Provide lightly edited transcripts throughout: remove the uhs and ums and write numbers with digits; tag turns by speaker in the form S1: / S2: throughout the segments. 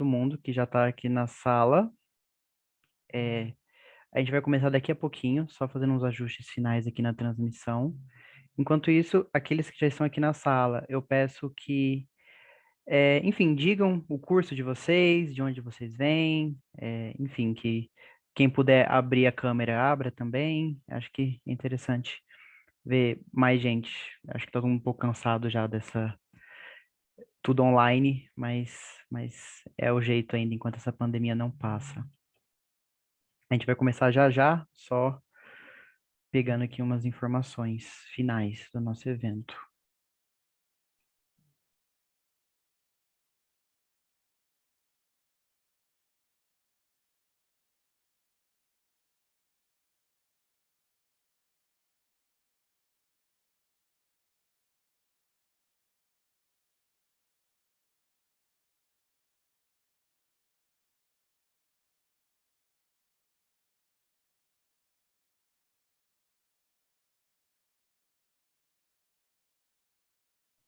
S1: todo mundo que já está aqui na sala. A gente vai começar daqui a pouquinho, só fazendo uns ajustes finais aqui na transmissão. Enquanto isso, aqueles que já estão aqui na sala, eu peço que, enfim, digam o curso de vocês, de onde vocês vêm, enfim, que quem puder abrir a câmera, abra também. Acho que é interessante ver mais gente. Acho que todo mundo um pouco cansado já dessa tudo online, mas é o jeito ainda enquanto essa pandemia não passa. A gente vai começar já já, só pegando aqui umas informações finais do nosso evento.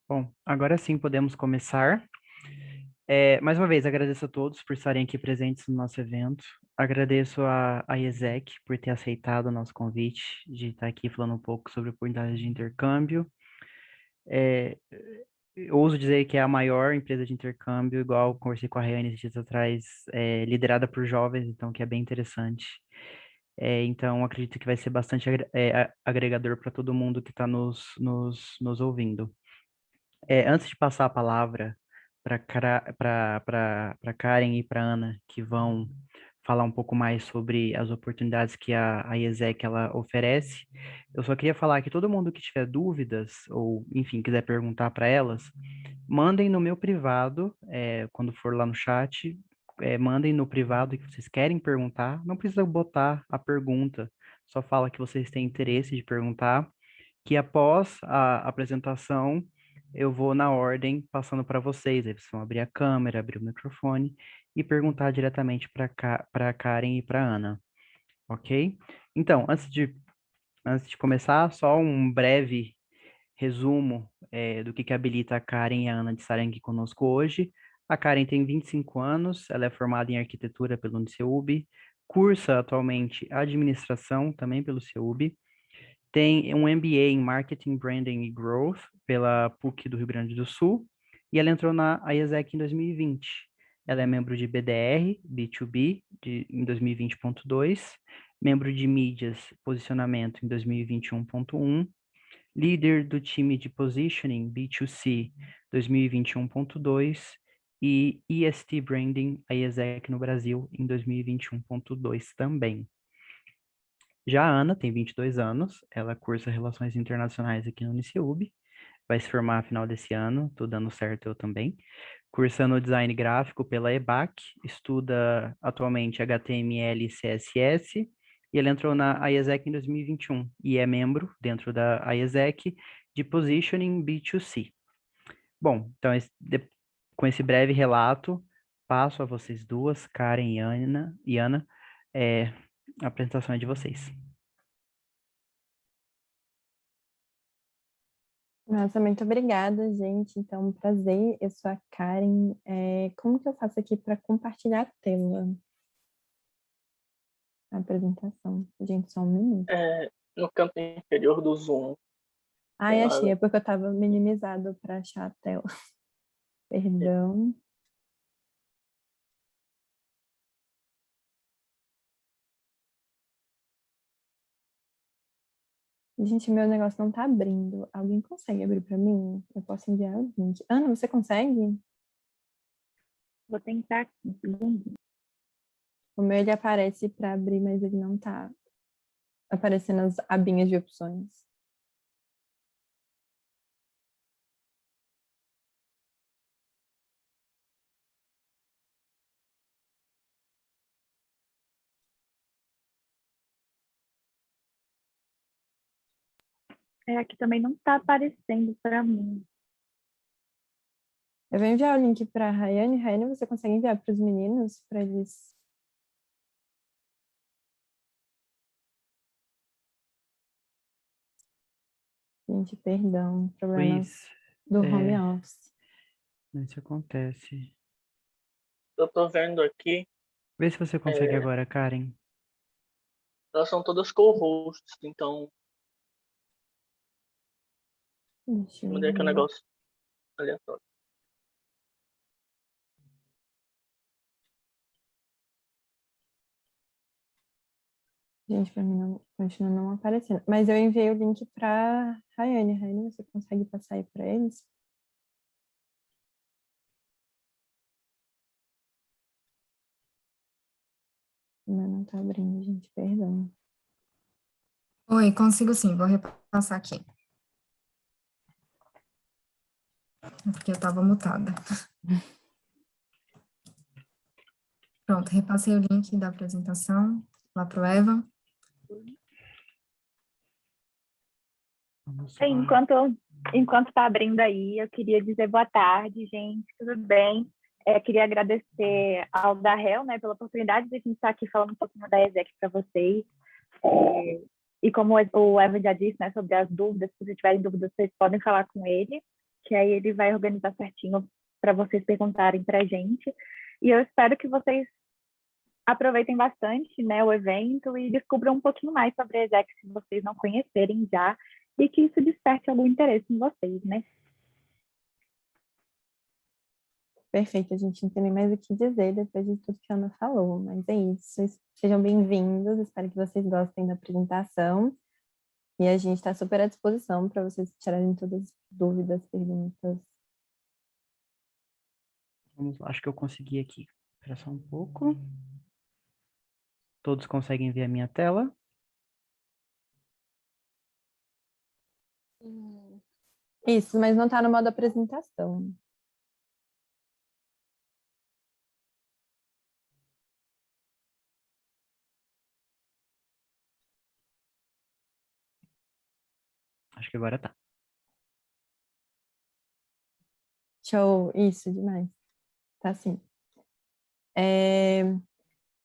S1: Bom, agora sim podemos começar. Mais uma vez, agradeço a todos por estarem aqui presentes no nosso evento. Agradeço a IESEC por ter aceitado o nosso convite de estar aqui falando um pouco sobre oportunidades de intercâmbio. É, eu ouso dizer que é a maior empresa de intercâmbio, igual eu conversei com a Rayane esses dias atrás, liderada por jovens, então que é bem interessante. Então, acredito que vai ser bastante agregador para todo mundo que está nos ouvindo. Antes de passar a palavra para Karen e para Ana, que vão falar um pouco mais sobre as oportunidades que a IESEC ela oferece, eu só queria falar que todo mundo que tiver dúvidas ou, enfim, quiser perguntar para elas, mandem no meu privado, quando for lá no chat, mandem no privado que vocês querem perguntar, não precisa botar a pergunta, só fala que vocês têm interesse de perguntar, que após a apresentação eu vou na ordem passando para vocês. Aí vocês vão abrir a câmera, abrir o microfone e perguntar diretamente para Karen e para Ana, ok? Então, antes de começar, só um breve resumo do que habilita a Karen e a Ana de estarem aqui conosco hoje. A Karen tem 25 anos, ela é formada em arquitetura pelo UniCeub, cursa atualmente administração também pelo CEUB, tem um MBA em Marketing, Branding e Growth pela PUC do Rio Grande do Sul e ela entrou na IESEC em 2020. Ela é membro de BDR, B2B, em 2020.2, membro de mídias, posicionamento em 2021.1, líder do time de positioning B2C 2021.2 e EST Branding IESEC no Brasil em 2021.2 também. Já a Ana tem 22 anos, ela cursa Relações Internacionais aqui no UniCeub, vai se formar no final desse ano, tudo dando certo eu também. Cursando Design Gráfico pela EBAC, estuda atualmente HTML e CSS, e ele entrou na IESEC em 2021 e é membro dentro da IESEC de Positioning B2C. Bom, então com esse breve relato, passo a vocês duas, Karen e Ana, a apresentação é de vocês.
S2: Nossa, muito obrigada, gente. Então, prazer, eu sou a Karen. Como que eu faço aqui para compartilhar a tela? A apresentação. Gente, só um minuto.
S3: No canto inferior do Zoom.
S2: Ai, achei, é porque eu estava minimizado para achar a tela. Perdão. Gente, meu negócio não tá abrindo. Alguém consegue abrir para mim? Eu posso enviar o link. Ana, você consegue?
S4: Vou tentar aqui.
S2: O meu ele aparece para abrir, mas ele não tá aparecendo as abinhas de opções.
S4: Aqui também não está aparecendo para mim.
S2: Eu vou enviar o link para a Rayane. Rayane, você consegue enviar para os meninos, para eles... Gente, perdão, problemas
S1: Pois,
S2: do home office.
S1: isso acontece.
S3: eu tô vendo aqui,
S1: Vê se você consegue
S3: é,
S1: agora, Karen.
S3: elas são todas co-hosts, então
S2: Deixa eu
S3: mudei aqui o
S2: ver.
S3: negócio aleatório.
S2: Gente, para mim não, continua não aparecendo. Mas eu enviei o link para Rayane. Rayane, você consegue passar aí para eles? Mas não tá abrindo, gente, perdão.
S5: Oi, consigo sim, vou repassar aqui. Porque eu estava mutada. Pronto, repassei o link da apresentação lá para o Evan.
S1: Vamos
S4: É,
S1: lá.
S4: enquanto está abrindo aí, eu queria dizer boa tarde, gente, tudo bem? Queria agradecer ao Darrell, né, pela oportunidade de a gente estar aqui falando um pouquinho da ESEC para vocês. E como o Evan já disse, né, sobre as dúvidas, se vocês tiverem dúvidas, vocês podem falar com ele, que aí ele vai organizar certinho para vocês perguntarem para a gente. E eu espero que vocês aproveitem bastante, né, o evento e descubram um pouquinho mais sobre a ESEC se vocês não conhecerem já, e que isso desperte algum interesse em vocês, né?
S2: Perfeito, a gente não tem nem mais o que dizer depois de tudo que a Ana falou, mas é isso. Sejam bem-vindos, espero que vocês gostem da apresentação. E a gente está super à disposição para vocês tirarem todas as dúvidas, perguntas.
S1: Vamos lá, acho que eu consegui aqui. Espera só um pouco. Todos conseguem ver a minha tela?
S2: Isso, mas não está no modo apresentação.
S1: Acho que agora tá.
S2: Show, isso, demais. Tá sim.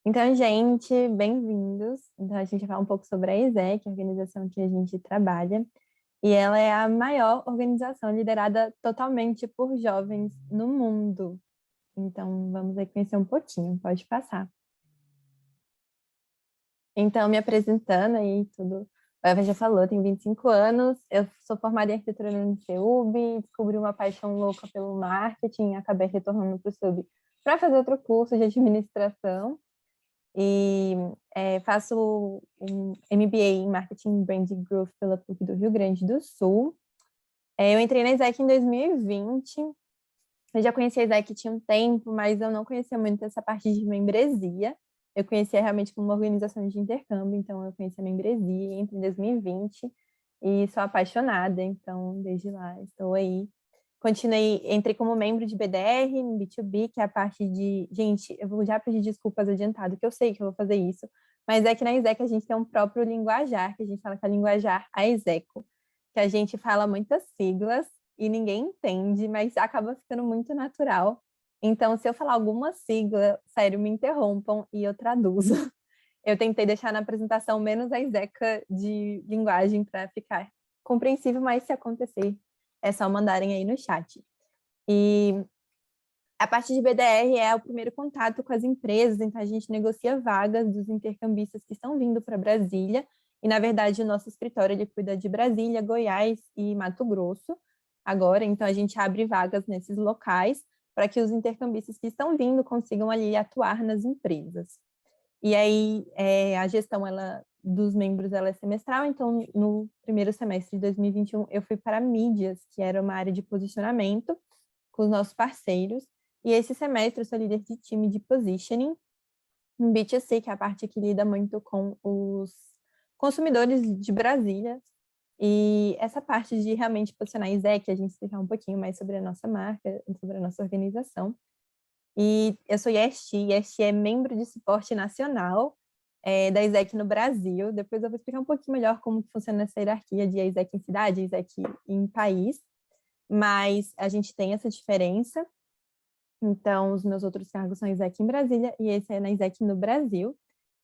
S2: Então, gente, bem-vindos. Então, a gente vai falar um pouco sobre a ESEC, a organização que a gente trabalha. E ela é a maior organização liderada totalmente por jovens no mundo. Então, vamos aí conhecer um pouquinho. Pode passar. Então, me apresentando aí tudo. A Eva já falou, tenho 25 anos, eu sou formada em arquitetura no UniCUB, descobri uma paixão louca pelo marketing, acabei retornando para o SUB para fazer outro curso de administração e faço um MBA em Marketing Brand Growth pela PUC do Rio Grande do Sul. Eu entrei na ESEC em 2020, eu já conhecia a ESEC tinha um tempo, mas eu não conhecia muito essa parte de membresia. Eu conhecia realmente como uma organização de intercâmbio, então eu conheci a membresia entre 2020 e sou apaixonada, então desde lá estou aí. Continuei, entrei como membro de BDR, no B2B, que é a parte de... Gente, eu vou já pedir desculpas adiantado, que eu sei que eu vou fazer isso, mas é que na ESEC a gente tem um próprio linguajar, que a gente fala que é a linguajar a ESECO, que a gente fala muitas siglas e ninguém entende, mas acaba ficando muito natural. Então, se eu falar alguma sigla, sério, me interrompam e eu traduzo. Eu tentei deixar na apresentação menos a Zeca de linguagem para ficar compreensível, mas se acontecer, é só mandarem aí no chat. E a parte de BDR é o primeiro contato com as empresas, então a gente negocia vagas dos intercambistas que estão vindo para Brasília, e na verdade o nosso escritório ele cuida de Brasília, Goiás e Mato Grosso agora, então a gente abre vagas nesses locais para que os intercambistas que estão vindo consigam ali atuar nas empresas. E aí a gestão dos membros ela é semestral, então no primeiro semestre de 2021 eu fui para mídias, que era uma área de posicionamento com os nossos parceiros, e esse semestre eu sou líder de time de positioning no B2C, que é a parte que lida muito com os consumidores de Brasília. E essa parte de realmente posicionar a ESEC, a gente explicar um pouquinho mais sobre a nossa marca, sobre a nossa organização. E eu sou EST, EST é membro de suporte nacional da ESEC no Brasil. Depois eu vou explicar um pouquinho melhor como funciona essa hierarquia de ESEC em cidade, ESEC em país. Mas a gente tem essa diferença. Então, os meus outros cargos são ESEC em Brasília e esse é na ESEC no Brasil.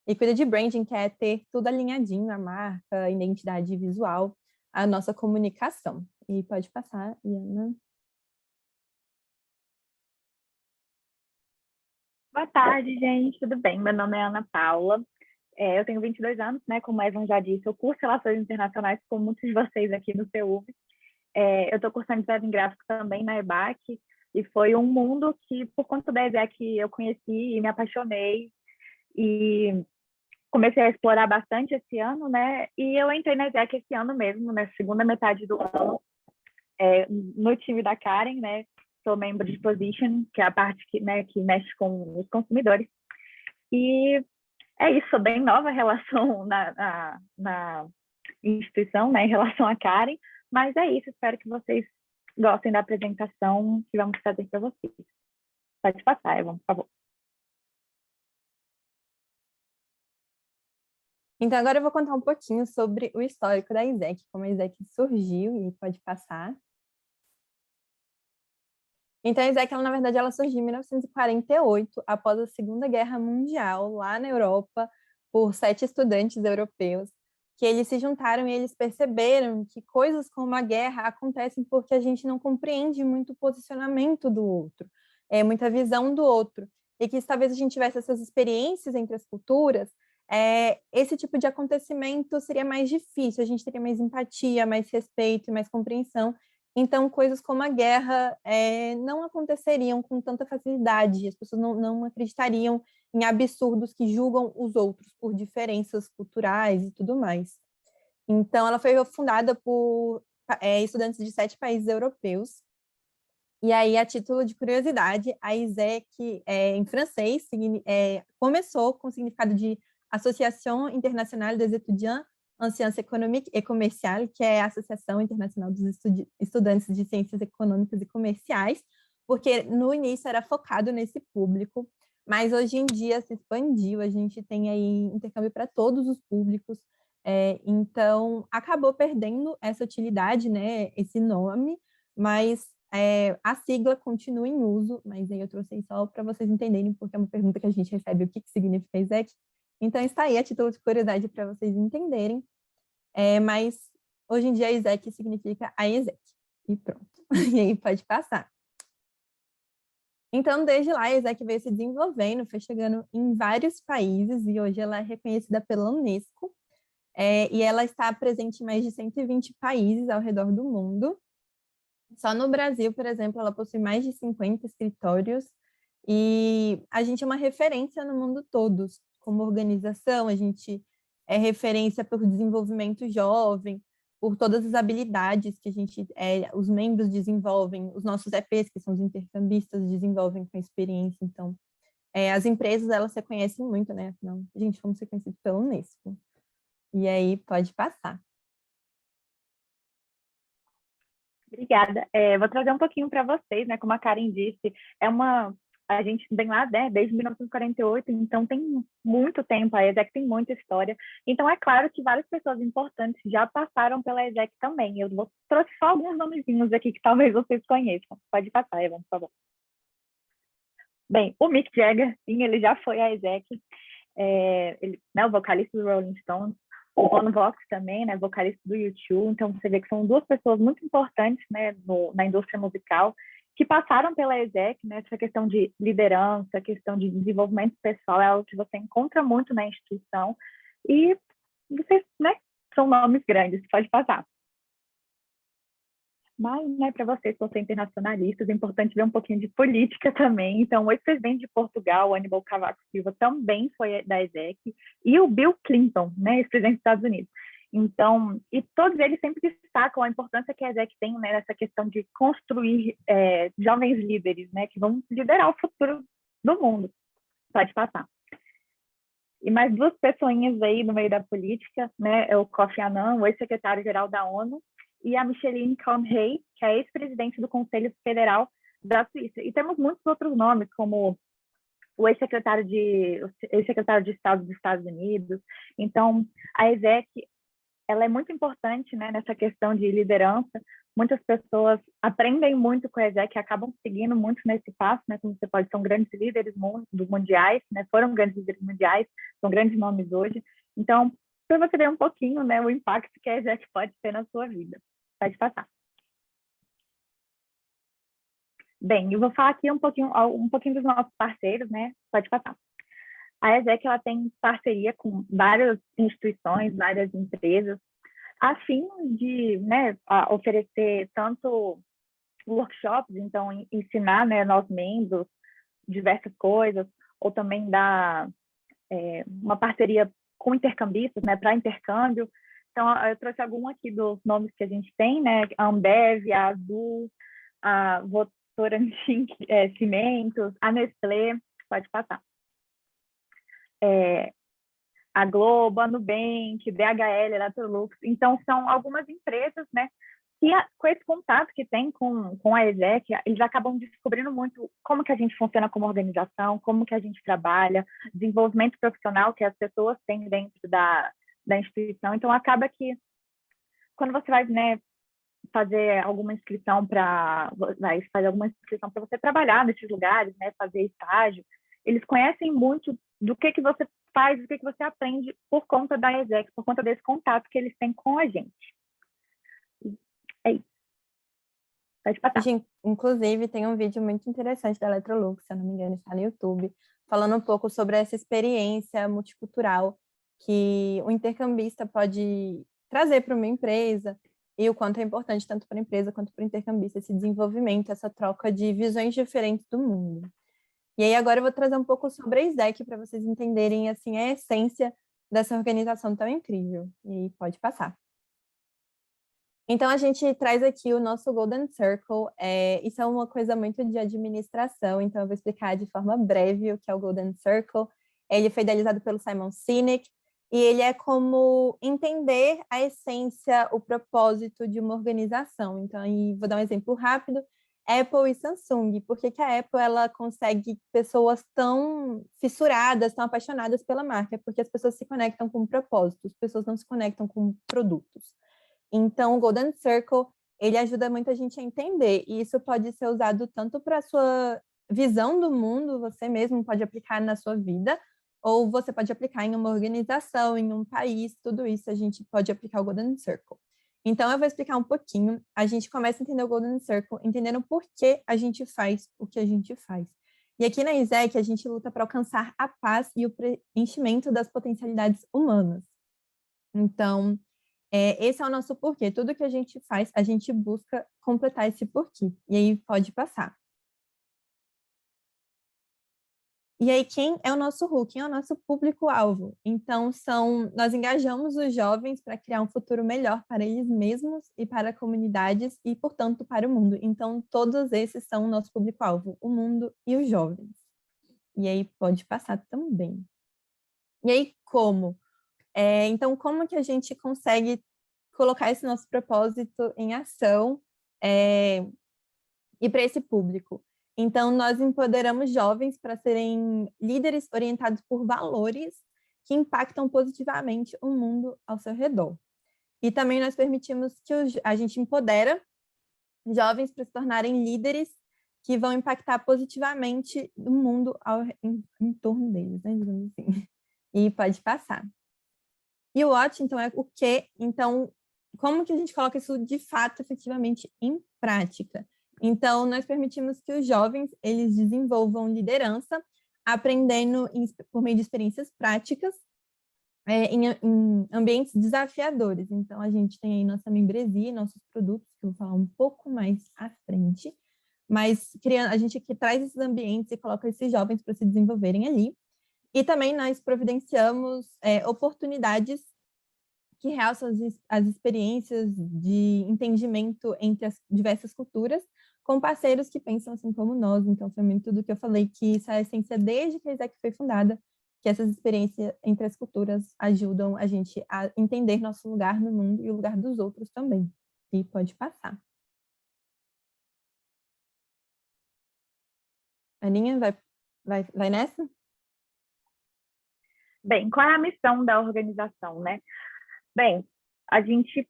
S2: E cuida de branding, que é ter tudo alinhadinho, a marca, a identidade visual, a nossa comunicação. E pode passar, Iana.
S4: Boa tarde, gente. Tudo bem? Meu nome é Ana Paula. Eu tenho 22 anos, né? Como a Evan já disse, eu curso Relações Internacionais com muitos de vocês aqui no CEUB. Eu estou cursando design gráfico também na EBAC, e foi um mundo que, por conta da ESEC, eu conheci e me apaixonei. E comecei a explorar bastante esse ano, né? E eu entrei na ESEC esse ano mesmo, na segunda metade do ano, no time da Karen, né? Sou membro de Position, que é a parte que, né, que mexe com os consumidores. E é isso, sou bem nova em relação na instituição, né, em relação à Karen, mas é isso, espero que vocês gostem da apresentação que vamos fazer para vocês. Pode passar, Evan, por favor.
S2: Então, agora eu vou contar um pouquinho sobre o histórico da ESEC, como a ESEC surgiu, e pode passar. Então, a ESEC, na verdade, ela surgiu em 1948, após a Segunda Guerra Mundial, lá na Europa, por 7 estudantes europeus, que eles se juntaram e eles perceberam que coisas como a guerra acontecem porque a gente não compreende muito o posicionamento do outro, muita visão do outro, e que talvez a gente tivesse essas experiências entre as culturas, esse tipo de acontecimento seria mais difícil, a gente teria mais empatia, mais respeito, mais compreensão. Então, coisas como a guerra não aconteceriam com tanta facilidade, as pessoas não acreditariam em absurdos que julgam os outros por diferenças culturais e tudo mais. Então, ela foi fundada por estudantes de 7 países europeus. E aí, a título de curiosidade, a ESEC, em francês, começou com o significado de Association Internationale des Étudiants en Sciences Économiques et Commerciales, que é a Associação Internacional dos Estudantes de Ciências Econômicas e Comerciais, porque no início era focado nesse público, mas hoje em dia se expandiu, a gente tem aí intercâmbio para todos os públicos, então acabou perdendo essa utilidade, né, esse nome, mas a sigla continua em uso, mas aí eu trouxe aí só para vocês entenderem, porque é uma pergunta que a gente recebe, o que significa ESEC. Então, está aí a título de curiosidade para vocês entenderem. Mas, hoje em dia, a ESEC significa a ESEC. E pronto. E aí, pode passar. Então, desde lá, a ESEC veio se desenvolvendo, foi chegando em vários países, e hoje ela é reconhecida pela Unesco. E ela está presente em mais de 120 países ao redor do mundo. Só no Brasil, por exemplo, ela possui mais de 50 escritórios, e a gente é uma referência no mundo todo. Como organização, a gente é referência por desenvolvimento jovem, por todas as habilidades que os membros desenvolvem, os nossos EPs, que são os intercambistas, desenvolvem com experiência. Então, as empresas, elas se conhecem muito, né? Afinal, a gente vamos ser conhecidos pela Unesco. E aí, pode passar.
S4: Obrigada. Vou trazer um pouquinho para vocês, né? Como a Karen disse, a gente vem lá, né, desde 1948, então tem muito tempo, a ESEC tem muita história. Então, é claro que várias pessoas importantes já passaram pela ESEC também. Eu trouxe só alguns nomezinhos aqui que talvez vocês conheçam. Pode passar, Evan, por favor. Bem, o Mick Jagger, sim, ele já foi à ESEC, ele, né, o vocalista do Rolling Stones, o Bono Vox também, né, vocalista do U2. Então, você vê que são 2 pessoas muito importantes, né, na indústria musical, que passaram pela ESEC, né, essa questão de liderança, questão de desenvolvimento pessoal, é algo que você encontra muito na instituição, e vocês, né, são nomes grandes, pode passar. Mas, né, para vocês, por ser internacionalistas, é importante ver um pouquinho de política também. Então, o ex-presidente de Portugal, Aníbal Cavaco Silva, também foi da ESEC, e o Bill Clinton, né, ex-presidente dos Estados Unidos. Então, e todos eles sempre destacam a importância que a ESEC tem, né, nessa questão de construir jovens líderes, né, que vão liderar o futuro do mundo. Pode passar. E mais 2 pessoinhas aí no meio da política, né, é o Kofi Annan, o ex-secretário-geral da ONU, e a Micheline Combray, que é ex-presidente do Conselho Federal da Suíça. E temos muitos outros nomes, como o ex-secretário de Estado dos Estados Unidos. Então, a ESEC, ela é muito importante, né, nessa questão de liderança. Muitas pessoas aprendem muito com a ESEC e acabam seguindo muito nesse passo, né, como você pode, são grandes líderes mundiais, né, foram grandes líderes mundiais, são grandes nomes hoje. Então, para você ver um pouquinho, né, o impacto que a ESEC pode ter na sua vida. Pode passar. Bem, eu vou falar aqui um pouquinho dos nossos parceiros, né? Pode passar. A ESEC, ela tem parceria com várias instituições, várias empresas, a fim de, né, oferecer tanto workshops, então ensinar, né, nós membros diversas coisas, ou também dar uma parceria com intercambistas, né, para intercâmbio. Então, eu trouxe algum aqui dos nomes que a gente tem, né, a Ambev, a Azul, a Votorantim Cimentos, a Nestlé, pode passar. A Globo, a Nubank, DHL, Electrolux. Então, são algumas empresas, né, que com esse contato que tem com a ESEC, eles acabam descobrindo muito como que a gente funciona como organização, como que a gente trabalha, desenvolvimento profissional que as pessoas têm dentro da instituição. Então, acaba que quando você vai, né, fazer alguma inscrição para você trabalhar nesses lugares, né, fazer estágio, eles conhecem muito do que você faz, do que você aprende por conta da ESEC, por conta desse contato que eles têm com a gente. É isso. Pode passar.
S2: Gente, inclusive, tem um vídeo muito interessante da Electrolux, se eu não me engano, está no YouTube, falando um pouco sobre essa experiência multicultural que o intercambista pode trazer para uma empresa e o quanto é importante tanto para a empresa quanto para o intercambista esse desenvolvimento, essa troca de visões diferentes do mundo. E aí agora eu vou trazer um pouco sobre a ESEC para vocês entenderem assim a essência dessa organização tão incrível. E pode passar. Então, a gente traz aqui o nosso Golden Circle. Isso é uma coisa muito de administração, então eu vou explicar de forma breve o que é o Golden Circle. Ele foi idealizado pelo Simon Sinek, e ele é como entender a essência, o propósito de uma organização. Então, aí vou dar um exemplo rápido. Apple e Samsung. Por que a Apple ela consegue pessoas tão fissuradas, tão apaixonadas pela marca? Porque as pessoas se conectam com propósitos, as pessoas não se conectam com produtos. Então, o Golden Circle, ele ajuda muito a gente a entender, e isso pode ser usado tanto para a sua visão do mundo, você mesmo pode aplicar na sua vida, ou você pode aplicar em uma organização, em um país, tudo isso a gente pode aplicar o Golden Circle. Então, eu vou explicar um pouquinho, a gente começa a entender o Golden Circle, entendendo por que a gente faz o que a gente faz. E aqui na ESEC, a gente luta para alcançar a paz e o preenchimento das potencialidades humanas. Então, esse é o nosso porquê. Tudo que a gente faz, a gente busca completar esse porquê. E aí pode passar. E aí, quem é o nosso who? Quem é o nosso público-alvo? Então, nós engajamos os jovens para criar um futuro melhor para eles mesmos e para comunidades e, portanto, para o mundo. Então, todos esses são o nosso público-alvo, o mundo e os jovens. E aí pode passar também. E aí, como? Então, como que a gente consegue colocar esse nosso propósito em ação e para esse público? Então, nós empoderamos jovens para serem líderes orientados por valores que impactam positivamente o mundo ao seu redor. E também nós permitimos que a gente empodera jovens para se tornarem líderes que vão impactar positivamente o mundo em torno deles, né, digamos assim. E pode passar. E o what, então, é o que. Então, como que a gente coloca isso de fato, efetivamente, em prática? Então, nós permitimos que os jovens, eles desenvolvam liderança, aprendendo por meio de experiências práticas, em ambientes desafiadores. Então, a gente tem aí nossa membresia, nossos produtos, que eu vou falar um pouco mais à frente, mas a gente aqui traz esses ambientes e coloca esses jovens para se desenvolverem ali. E também nós providenciamos oportunidades que realçam as experiências de entendimento entre as diversas culturas, com parceiros que pensam assim como nós. Então, foi muito do que eu falei, que isso é a essência desde que a ESEC foi fundada, que essas experiências entre as culturas ajudam a gente a entender nosso lugar no mundo e o lugar dos outros também. E pode passar. Aninha, vai nessa?
S4: Bem, qual é a missão da organização, né? Bem, a gente,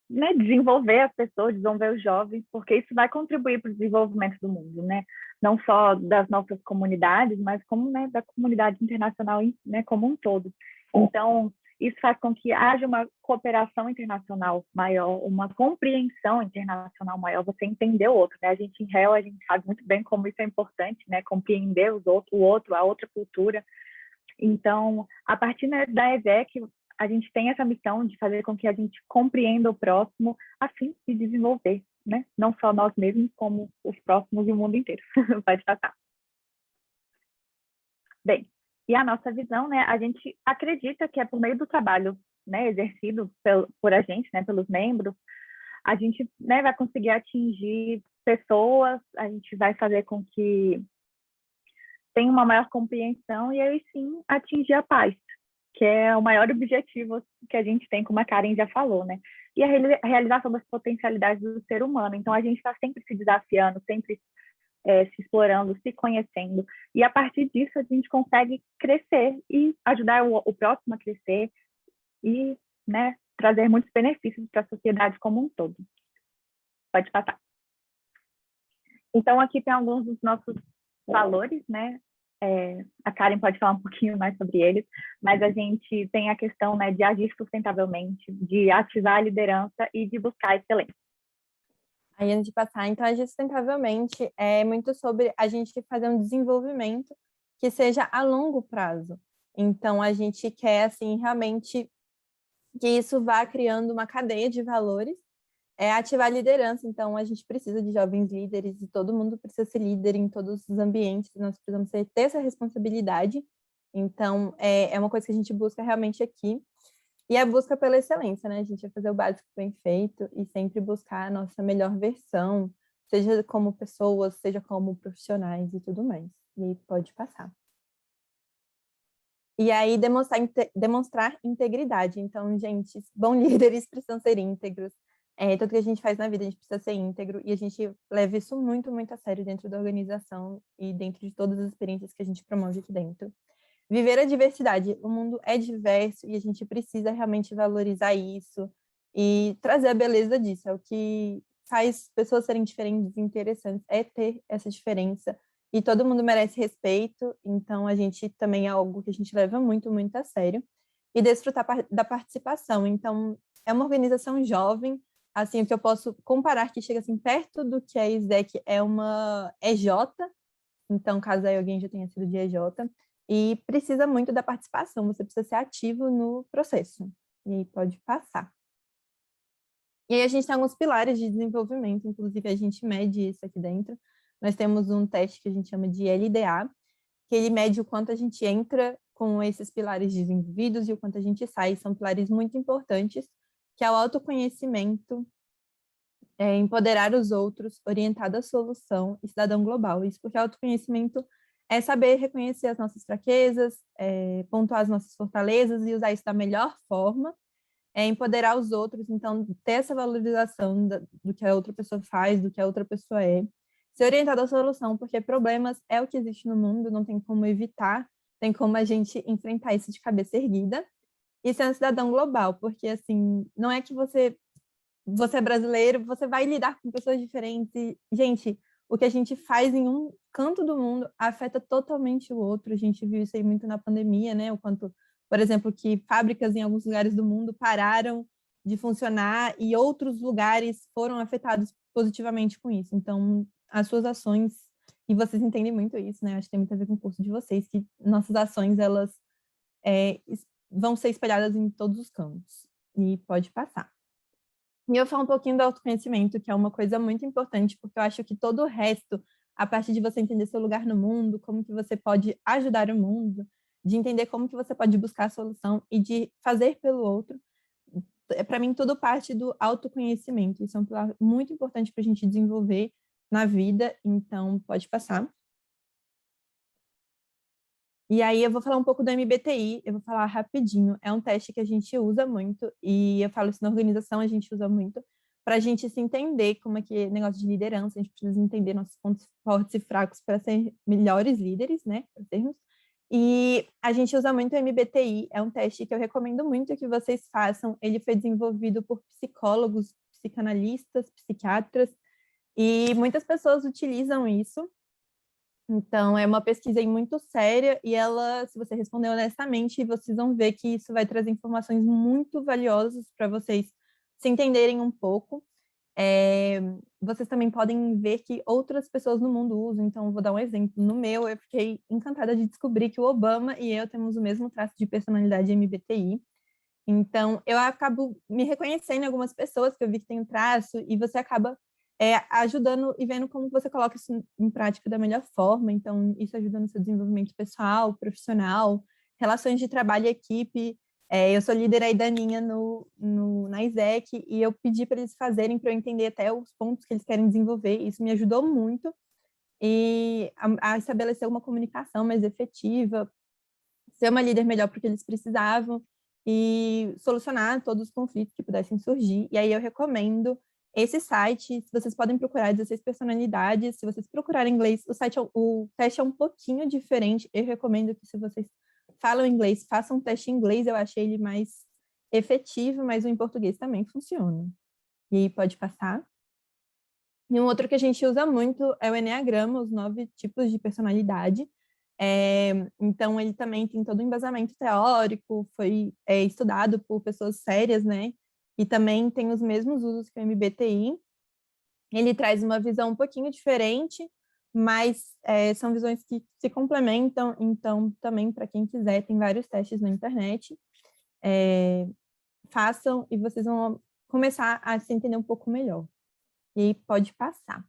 S4: né, desenvolver as pessoas, desenvolver os jovens, porque isso vai contribuir para o desenvolvimento do mundo, né? Não só das nossas comunidades, mas como, né, da comunidade internacional, né, como um todo. Então, isso faz com que haja uma cooperação internacional maior, uma compreensão internacional maior, você entender o outro, né? A gente, em réu, a gente sabe muito bem como isso é importante, né? Compreender o outro, a outra cultura. Então, a partir, né, da ESEC, a gente tem essa missão de fazer com que a gente compreenda o próximo, a fim de desenvolver, né? Não só nós mesmos, como os próximos e o mundo inteiro. Pode passar. Bem, e a nossa visão, né, a gente acredita que é por meio do trabalho, né, exercido por a gente, né, pelos membros, a gente, né, vai conseguir atingir pessoas, a gente vai fazer com que tenha uma maior compreensão e aí sim atingir a paz, que é o maior objetivo que a gente tem, como a Karen já falou, né? E a realização das potencialidades do ser humano. Então, a gente está sempre se desafiando, sempre se explorando, se conhecendo, e a partir disso a gente consegue crescer e ajudar o próximo a crescer e, né, trazer muitos benefícios para a sociedade como um todo. Pode passar. Então, aqui tem alguns dos nossos valores, né? A Karen pode falar um pouquinho mais sobre eles, mas a gente tem a questão, né, de agir sustentavelmente, de ativar a liderança e de buscar a excelência.
S2: Aí, antes de passar, então, agir sustentavelmente é muito sobre a gente fazer um desenvolvimento que seja a longo prazo. Então, a gente quer, assim, realmente que isso vá criando uma cadeia de valores, ativar a liderança. Então, a gente precisa de jovens líderes e todo mundo precisa ser líder em todos os ambientes. Nós precisamos ter essa responsabilidade. Então, é uma coisa que a gente busca realmente aqui. E a busca pela excelência, né? A gente vai fazer o básico bem feito e sempre buscar a nossa melhor versão, seja como pessoas, seja como profissionais e tudo mais. E aí pode passar. E aí demonstrar integridade. Então, gente, bons líderes precisam ser íntegros. Tudo que a gente faz na vida, a gente precisa ser íntegro e a gente leva isso muito, muito a sério dentro da organização e dentro de todas as experiências que a gente promove aqui dentro. Viver a diversidade. O mundo é diverso e a gente precisa realmente valorizar isso e trazer a beleza disso. É o que faz pessoas serem diferentes e interessantes, é ter essa diferença. E todo mundo merece respeito, então a gente também é algo que a gente leva muito, muito a sério. E desfrutar da participação. Então, é uma organização jovem, assim, o que eu posso comparar que chega assim perto do que a ESEC é uma EJ, então caso aí alguém já tenha sido de EJ, e precisa muito da participação, você precisa ser ativo no processo. E aí pode passar. E aí a gente tem alguns pilares de desenvolvimento, inclusive a gente mede isso aqui dentro. Nós temos um teste que a gente chama de LDA, que ele mede o quanto a gente entra com esses pilares desenvolvidos e o quanto a gente sai. São pilares muito importantes, que é o autoconhecimento, empoderar os outros, orientado à solução e cidadão global. Isso porque autoconhecimento é saber reconhecer as nossas fraquezas, pontuar as nossas fortalezas e usar isso da melhor forma, empoderar os outros, então ter essa valorização do que a outra pessoa faz, do que a outra pessoa é, ser orientado à solução, porque problemas é o que existe no mundo, não tem como evitar, tem como a gente enfrentar isso de cabeça erguida, e ser um cidadão global, porque assim, não é que você é brasileiro, você vai lidar com pessoas diferentes, e, gente, o que a gente faz em um canto do mundo afeta totalmente o outro. A gente viu isso aí muito na pandemia, né? O quanto, por exemplo, que fábricas em alguns lugares do mundo pararam de funcionar e outros lugares foram afetados positivamente com isso. Então, as suas ações, e vocês entendem muito isso, né? Acho que tem muito a ver com o curso de vocês, que nossas ações, elas vão ser espalhadas em todos os campos. E pode passar. E eu falo um pouquinho do autoconhecimento, que é uma coisa muito importante, porque eu acho que todo o resto, a partir de você entender seu lugar no mundo, como que você pode ajudar o mundo, de entender como que você pode buscar a solução e de fazer pelo outro, para mim tudo parte do autoconhecimento. Isso é um pilar muito importante para a gente desenvolver na vida, então pode passar. E aí eu vou falar um pouco do MBTI, eu vou falar rapidinho. É um teste que a gente usa muito, e eu falo isso na organização, a gente usa muito, para a gente se entender como é que é negócio de liderança, a gente precisa entender nossos pontos fortes e fracos para ser melhores líderes, né, para sermos. E a gente usa muito o MBTI, é um teste que eu recomendo muito que vocês façam. Ele foi desenvolvido por psicólogos, psicanalistas, psiquiatras, e muitas pessoas utilizam isso. Então, é uma pesquisa aí muito séria e ela, se você responder honestamente, vocês vão ver que isso vai trazer informações muito valiosas para vocês se entenderem um pouco. Vocês também podem ver que outras pessoas no mundo usam, então vou dar um exemplo. No meu, eu fiquei encantada de descobrir que o Obama e eu temos o mesmo traço de personalidade MBTI. Então, eu acabo me reconhecendo em algumas pessoas que eu vi que tem um traço, e você acaba ajudando e vendo como você coloca isso em prática da melhor forma. Então, isso ajuda no seu desenvolvimento pessoal, profissional, relações de trabalho e equipe. Eu sou líder aí da Aninha na ISEC, e eu pedi para eles fazerem para eu entender até os pontos que eles querem desenvolver. Isso me ajudou muito e a estabelecer uma comunicação mais efetiva, ser uma líder melhor para o que eles precisavam e solucionar todos os conflitos que pudessem surgir. E aí eu recomendo esse site. Vocês podem procurar 16 personalidades. Se vocês procurarem inglês, o teste é um pouquinho diferente. Eu recomendo que, se vocês falam inglês, façam um teste em inglês. Eu achei ele mais efetivo, mas o em português também funciona. E aí pode passar. E um outro que a gente usa muito é o Eneagrama, os 9 tipos de personalidade. Então, ele também tem todo um embasamento teórico, foi estudado por pessoas sérias, né? E também tem os mesmos usos que o MBTI. Ele traz uma visão um pouquinho diferente, mas são visões que se complementam. Então, também, para quem quiser, tem vários testes na internet. Façam e vocês vão começar a se entender um pouco melhor. E pode passar.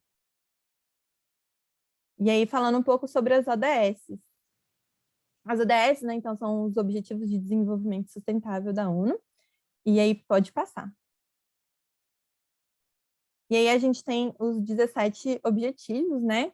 S2: E aí, falando um pouco sobre as ODS. As ODS, né, então, são os Objetivos de Desenvolvimento Sustentável da ONU. E aí, pode passar. E aí, a gente tem os 17 objetivos, né?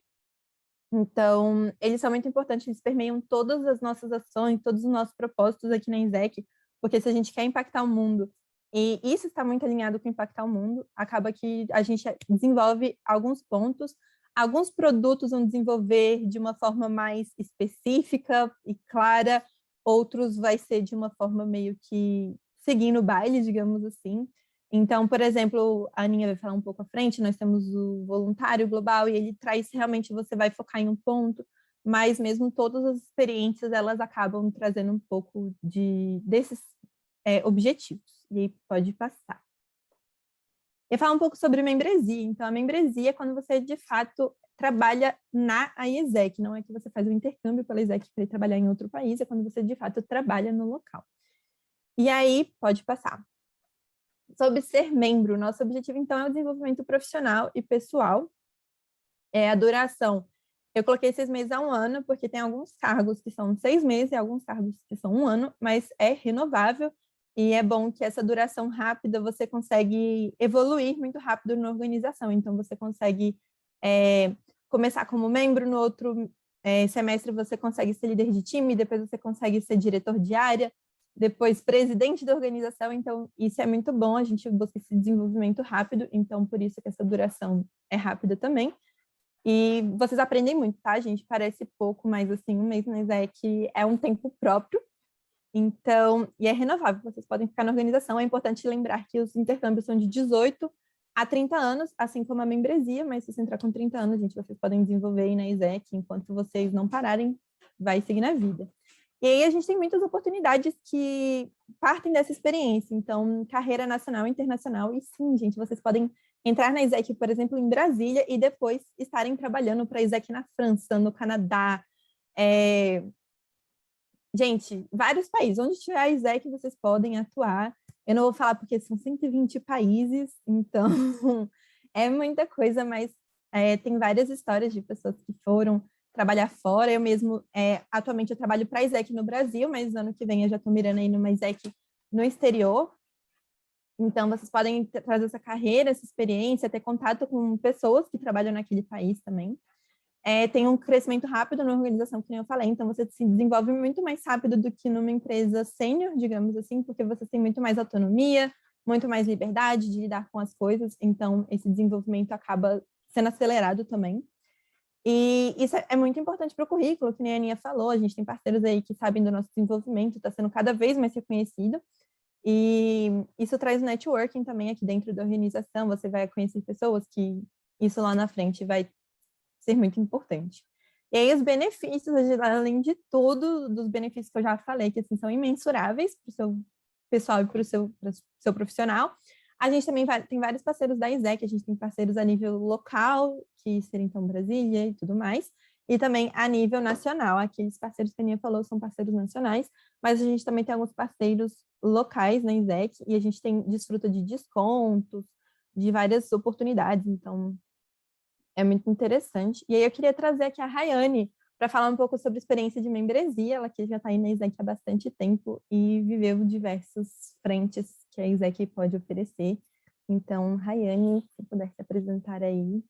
S2: Então, eles são muito importantes, eles permeiam todas as nossas ações, todos os nossos propósitos aqui na ISEC, porque se a gente quer impactar o mundo, e isso está muito alinhado com impactar o mundo, acaba que a gente desenvolve alguns pontos. Alguns produtos vão desenvolver de uma forma mais específica e clara, outros vai ser de uma forma meio que seguindo o baile, digamos assim. Então, por exemplo, a Aninha vai falar um pouco à frente, nós temos o voluntário global, e ele traz, realmente, você vai focar em um ponto, mas mesmo todas as experiências, elas acabam trazendo um pouco desses objetivos. E aí pode passar. E falar um pouco sobre membresia. Então, a membresia é quando você, de fato, trabalha na ISEC. Não é que você faz o intercâmbio pela ISEC para ir trabalhar em outro país, é quando você, de fato, trabalha no local. E aí, pode passar. Sobre ser membro, nosso objetivo, então, é o desenvolvimento profissional e pessoal. A duração, eu coloquei 6 meses a 1 ano, porque tem alguns cargos que são 6 meses e alguns cargos que são 1 ano, mas é renovável. E é bom que essa duração rápida você consegue evoluir muito rápido na organização. Então, você consegue começar como membro, no outro semestre você consegue ser líder de time, depois você consegue ser diretor de área, depois presidente da organização. Então, isso é muito bom, a gente busca esse desenvolvimento rápido, então por isso que essa duração é rápida também. E vocês aprendem muito, tá, gente? Parece pouco, mas assim, 1 mês na ISEC é um tempo próprio. Então, e é renovável, vocês podem ficar na organização. É importante lembrar que os intercâmbios são de 18 a 30 anos, assim como a membresia, mas se você entrar com 30 anos, gente, vocês podem desenvolver aí na ISEC, enquanto vocês não pararem, vai seguir na vida. E aí a gente tem muitas oportunidades que partem dessa experiência. Então, carreira nacional e internacional, e sim, gente, vocês podem entrar na ISEC, por exemplo, em Brasília, e depois estarem trabalhando para a ISEC na França, no Canadá, gente, vários países. Onde tiver a ISEC, vocês podem atuar. Eu não vou falar porque são 120 países, então é muita coisa, mas tem várias histórias de pessoas que foram trabalhar fora. Eu mesmo, atualmente, eu trabalho para a ISEC no Brasil, mas ano que vem eu já estou mirando aí numa ISEC no exterior. Então, vocês podem trazer essa carreira, essa experiência, ter contato com pessoas que trabalham naquele país também. Tem um crescimento rápido na organização, que nem eu falei, então você se desenvolve muito mais rápido do que numa empresa sênior, digamos assim, porque você tem muito mais autonomia, muito mais liberdade de lidar com as coisas, então esse desenvolvimento acaba sendo acelerado também. E isso é muito importante para o currículo, que nem a Aninha falou, a gente tem parceiros aí que sabem do nosso desenvolvimento, está sendo cada vez mais reconhecido, e isso traz networking também aqui dentro da organização, você vai conhecer pessoas que isso lá na frente vai ser muito importante. E aí os benefícios, além de tudo, dos benefícios que eu já falei, que assim, são imensuráveis para o seu pessoal e para o seu profissional, a gente também tem vários parceiros da ISEC, a gente tem parceiros a nível local, que seria então Brasília e tudo mais, e também a nível nacional. Aqueles parceiros que a Aninha falou são parceiros nacionais, mas a gente também tem alguns parceiros locais na ISEC, e a gente desfruta de descontos, de várias oportunidades, então é muito interessante. E aí eu queria trazer aqui a Rayane para falar um pouco sobre a experiência de membresia, ela que já está aí na ISEC há bastante tempo e viveu diversas frentes que a ISEC pode oferecer. Então, Rayane, se puder se apresentar aí.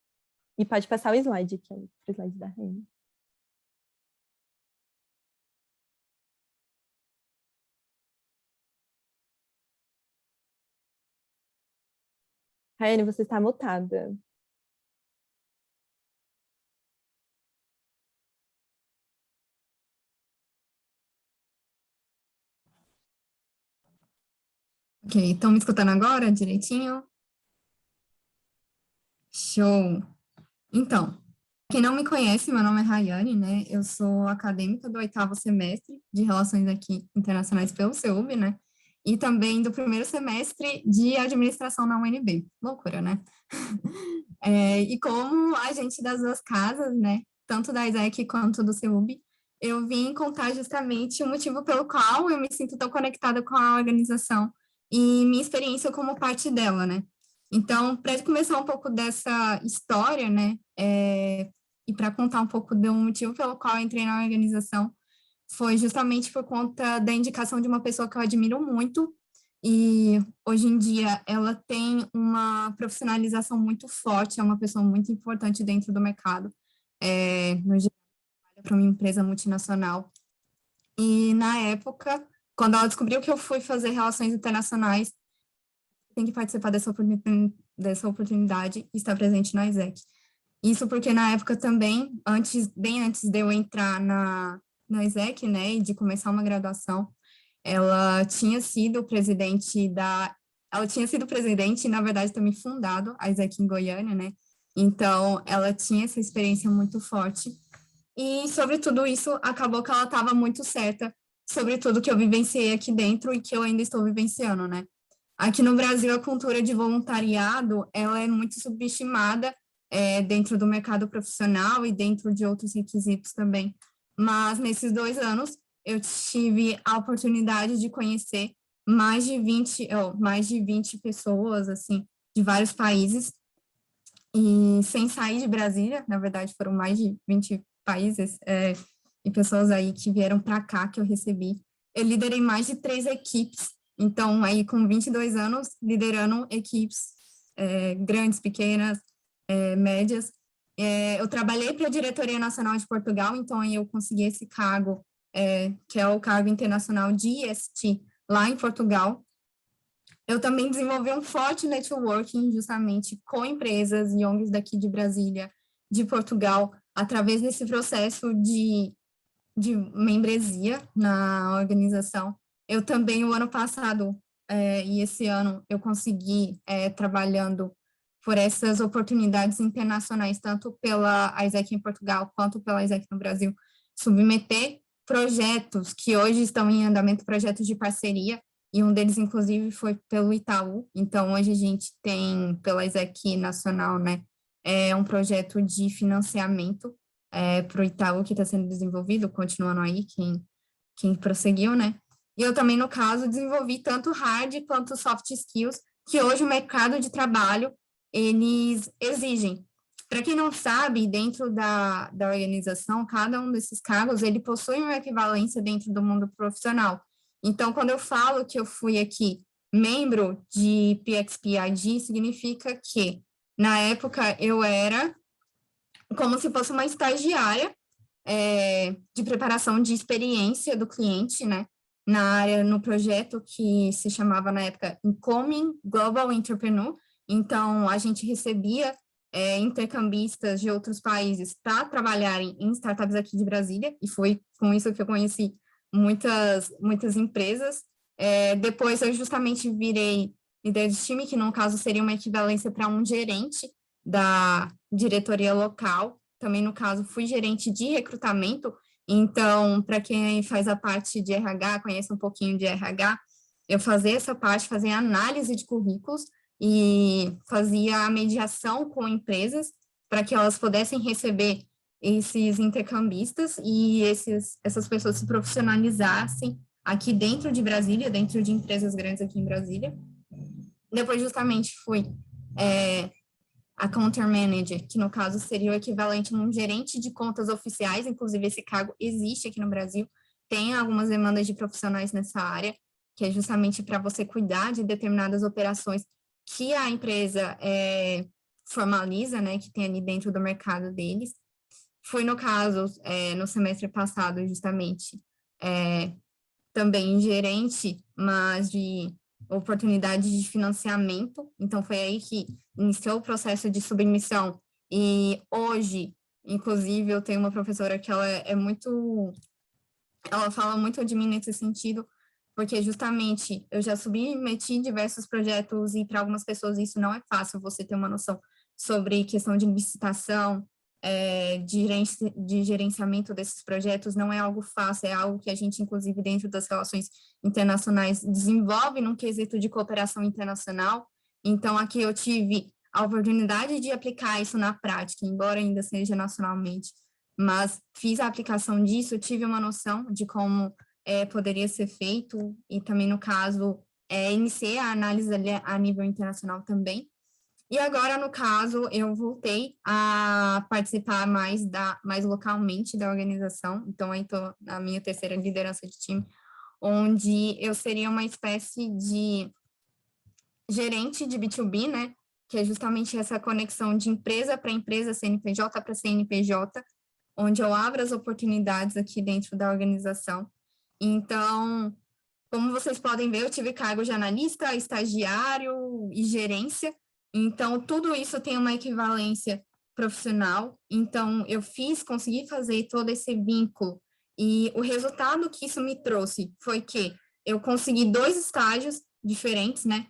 S2: E pode passar o slide, que é o slide da Rayane. Rayane, você está mutada.
S5: Ok, estão me escutando agora direitinho? Show! Então, quem não me conhece, meu nome é Rayane, né? Eu sou acadêmica do 8º semestre de Relações aqui Internacionais pelo CEUB, né? E também do primeiro semestre de Administração na UNB. Loucura, né? E como agente das duas casas, né? Tanto da ISEC quanto do CEUB, eu vim contar justamente o motivo pelo qual eu me sinto tão conectada com a organização e minha experiência como parte dela, né? Então, para começar um pouco dessa história, né, e para contar um pouco do motivo pelo qual eu entrei na organização, foi justamente por conta da indicação de uma pessoa que eu admiro muito, e hoje em dia ela tem uma profissionalização muito forte, é uma pessoa muito importante dentro do mercado, no geral, para uma empresa multinacional. E na época, quando ela descobriu que eu fui fazer relações internacionais, tem que participar dessa oportunidade e estar presente na ISEC. Isso porque na época também, bem antes de eu entrar na ISEC, né, e de começar uma graduação, ela tinha sido presidente e, na verdade, também fundado a ISEC em Goiânia, né, então ela tinha essa experiência muito forte, e sobre tudo isso, acabou que ela estava muito certa sobre tudo que eu vivenciei aqui dentro e que eu ainda estou vivenciando, né. Aqui no Brasil, a cultura de voluntariado, ela é muito subestimada dentro do mercado profissional e dentro de outros requisitos também. Mas, nesses 2 anos, eu tive a oportunidade de conhecer mais de 20 pessoas, assim, de vários países, e sem sair de Brasília, na verdade, foram mais de 20 países e pessoas aí que vieram para cá, que eu recebi. Eu liderei mais de 3 equipes. Então, aí com 22 anos, liderando equipes grandes, pequenas, médias. Eu trabalhei para a Diretoria Nacional de Portugal, então aí eu consegui esse cargo, que é o cargo internacional de IST, lá em Portugal. Eu também desenvolvi um forte networking, justamente, com empresas e ONGs daqui de Brasília, de Portugal, através desse processo de membresia na organização. Eu também, o ano passado e esse ano, eu consegui, trabalhando por essas oportunidades internacionais, tanto pela ISEC em Portugal, quanto pela ISEC no Brasil, submeter projetos que hoje estão em andamento, projetos de parceria, e um deles, inclusive, foi pelo Itaú. Então, hoje a gente tem, pela ISEC nacional, né, um projeto de financiamento para o Itaú que está sendo desenvolvido, continuando aí, quem prosseguiu, né? E eu também, no caso, desenvolvi tanto hard quanto soft skills, que hoje o mercado de trabalho, eles exigem. Para quem não sabe, dentro da organização, cada um desses cargos, ele possui uma equivalência dentro do mundo profissional. Então, quando eu falo que eu fui aqui membro de PXP-ID, significa que, na época, eu era como se fosse uma estagiária de preparação de experiência do cliente, né, na área, no projeto que se chamava, na época, Incoming Global Entrepreneur. Então, a gente recebia intercambistas de outros países para trabalharem em startups aqui de Brasília, e foi com isso que eu conheci muitas empresas. Depois, eu justamente virei líder de time, que no caso seria uma equivalência para um gerente da diretoria local, também no caso, fui gerente de recrutamento, então, para quem faz a parte de RH, conhece um pouquinho de RH, eu fazia essa parte, fazia análise de currículos e fazia a mediação com empresas para que elas pudessem receber esses intercambistas e essas pessoas se profissionalizassem aqui dentro de Brasília, dentro de empresas grandes aqui em Brasília. Depois, justamente, fui a Counter Manager, que no caso seria o equivalente a um gerente de contas oficiais, inclusive esse cargo existe aqui no Brasil, tem algumas demandas de profissionais nessa área, que é justamente para você cuidar de determinadas operações que a empresa formaliza, né, que tem ali dentro do mercado deles. Foi no caso, no semestre passado, justamente, também gerente, mas de oportunidade de financiamento, então foi aí que iniciou o processo de submissão, e hoje, inclusive, eu tenho uma professora que ela fala muito de mim nesse sentido, porque justamente eu já submeti diversos projetos e para algumas pessoas isso não é fácil, você ter uma noção sobre questão de licitação, de gerenciamento desses projetos não é algo fácil, é algo que a gente, inclusive, dentro das relações internacionais, desenvolve num quesito de cooperação internacional. Então, aqui eu tive a oportunidade de aplicar isso na prática, embora ainda seja nacionalmente, mas fiz a aplicação disso, tive uma noção de como poderia ser feito, e também, no caso, iniciei a análise a nível internacional também. E agora, no caso, eu voltei a participar mais localmente da organização, então aí estou na minha terceira liderança de time, onde eu seria uma espécie de gerente de B2B, né, que é justamente essa conexão de empresa para empresa, CNPJ para CNPJ, onde eu abro as oportunidades aqui dentro da organização. Então, como vocês podem ver, eu tive cargo de analista, estagiário e gerência, então tudo isso tem uma equivalência profissional, então eu consegui fazer todo esse vínculo, e o resultado que isso me trouxe foi que eu consegui 2 estágios diferentes, né,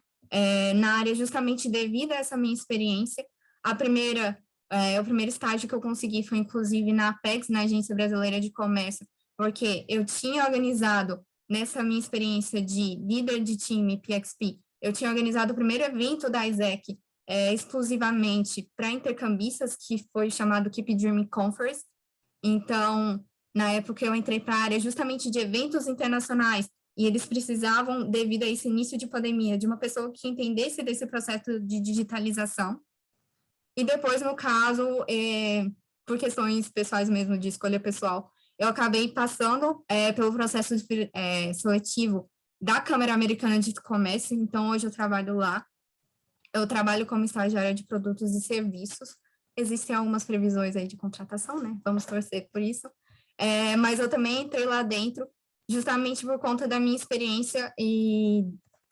S5: na área justamente devido a essa minha experiência. O primeiro estágio que eu consegui foi, inclusive, na Apex, na Agência Brasileira de Comércio, porque eu tinha organizado, nessa minha experiência de líder de time PXP, eu tinha organizado o primeiro evento da ISEC exclusivamente para intercambistas, que foi chamado Keep Dreaming Conference. Então, na época, eu entrei para a área justamente de eventos internacionais, e eles precisavam, devido a esse início de pandemia, de uma pessoa que entendesse desse processo de digitalização. E depois, no caso, por questões pessoais mesmo, de escolha pessoal, eu acabei passando pelo processo seletivo da Câmara Americana de Comércio, então hoje eu trabalho lá. Eu trabalho como estagiária de produtos e serviços. Existem algumas previsões aí de contratação, né? Vamos torcer por isso. Mas eu também entrei lá dentro justamente por conta da minha experiência e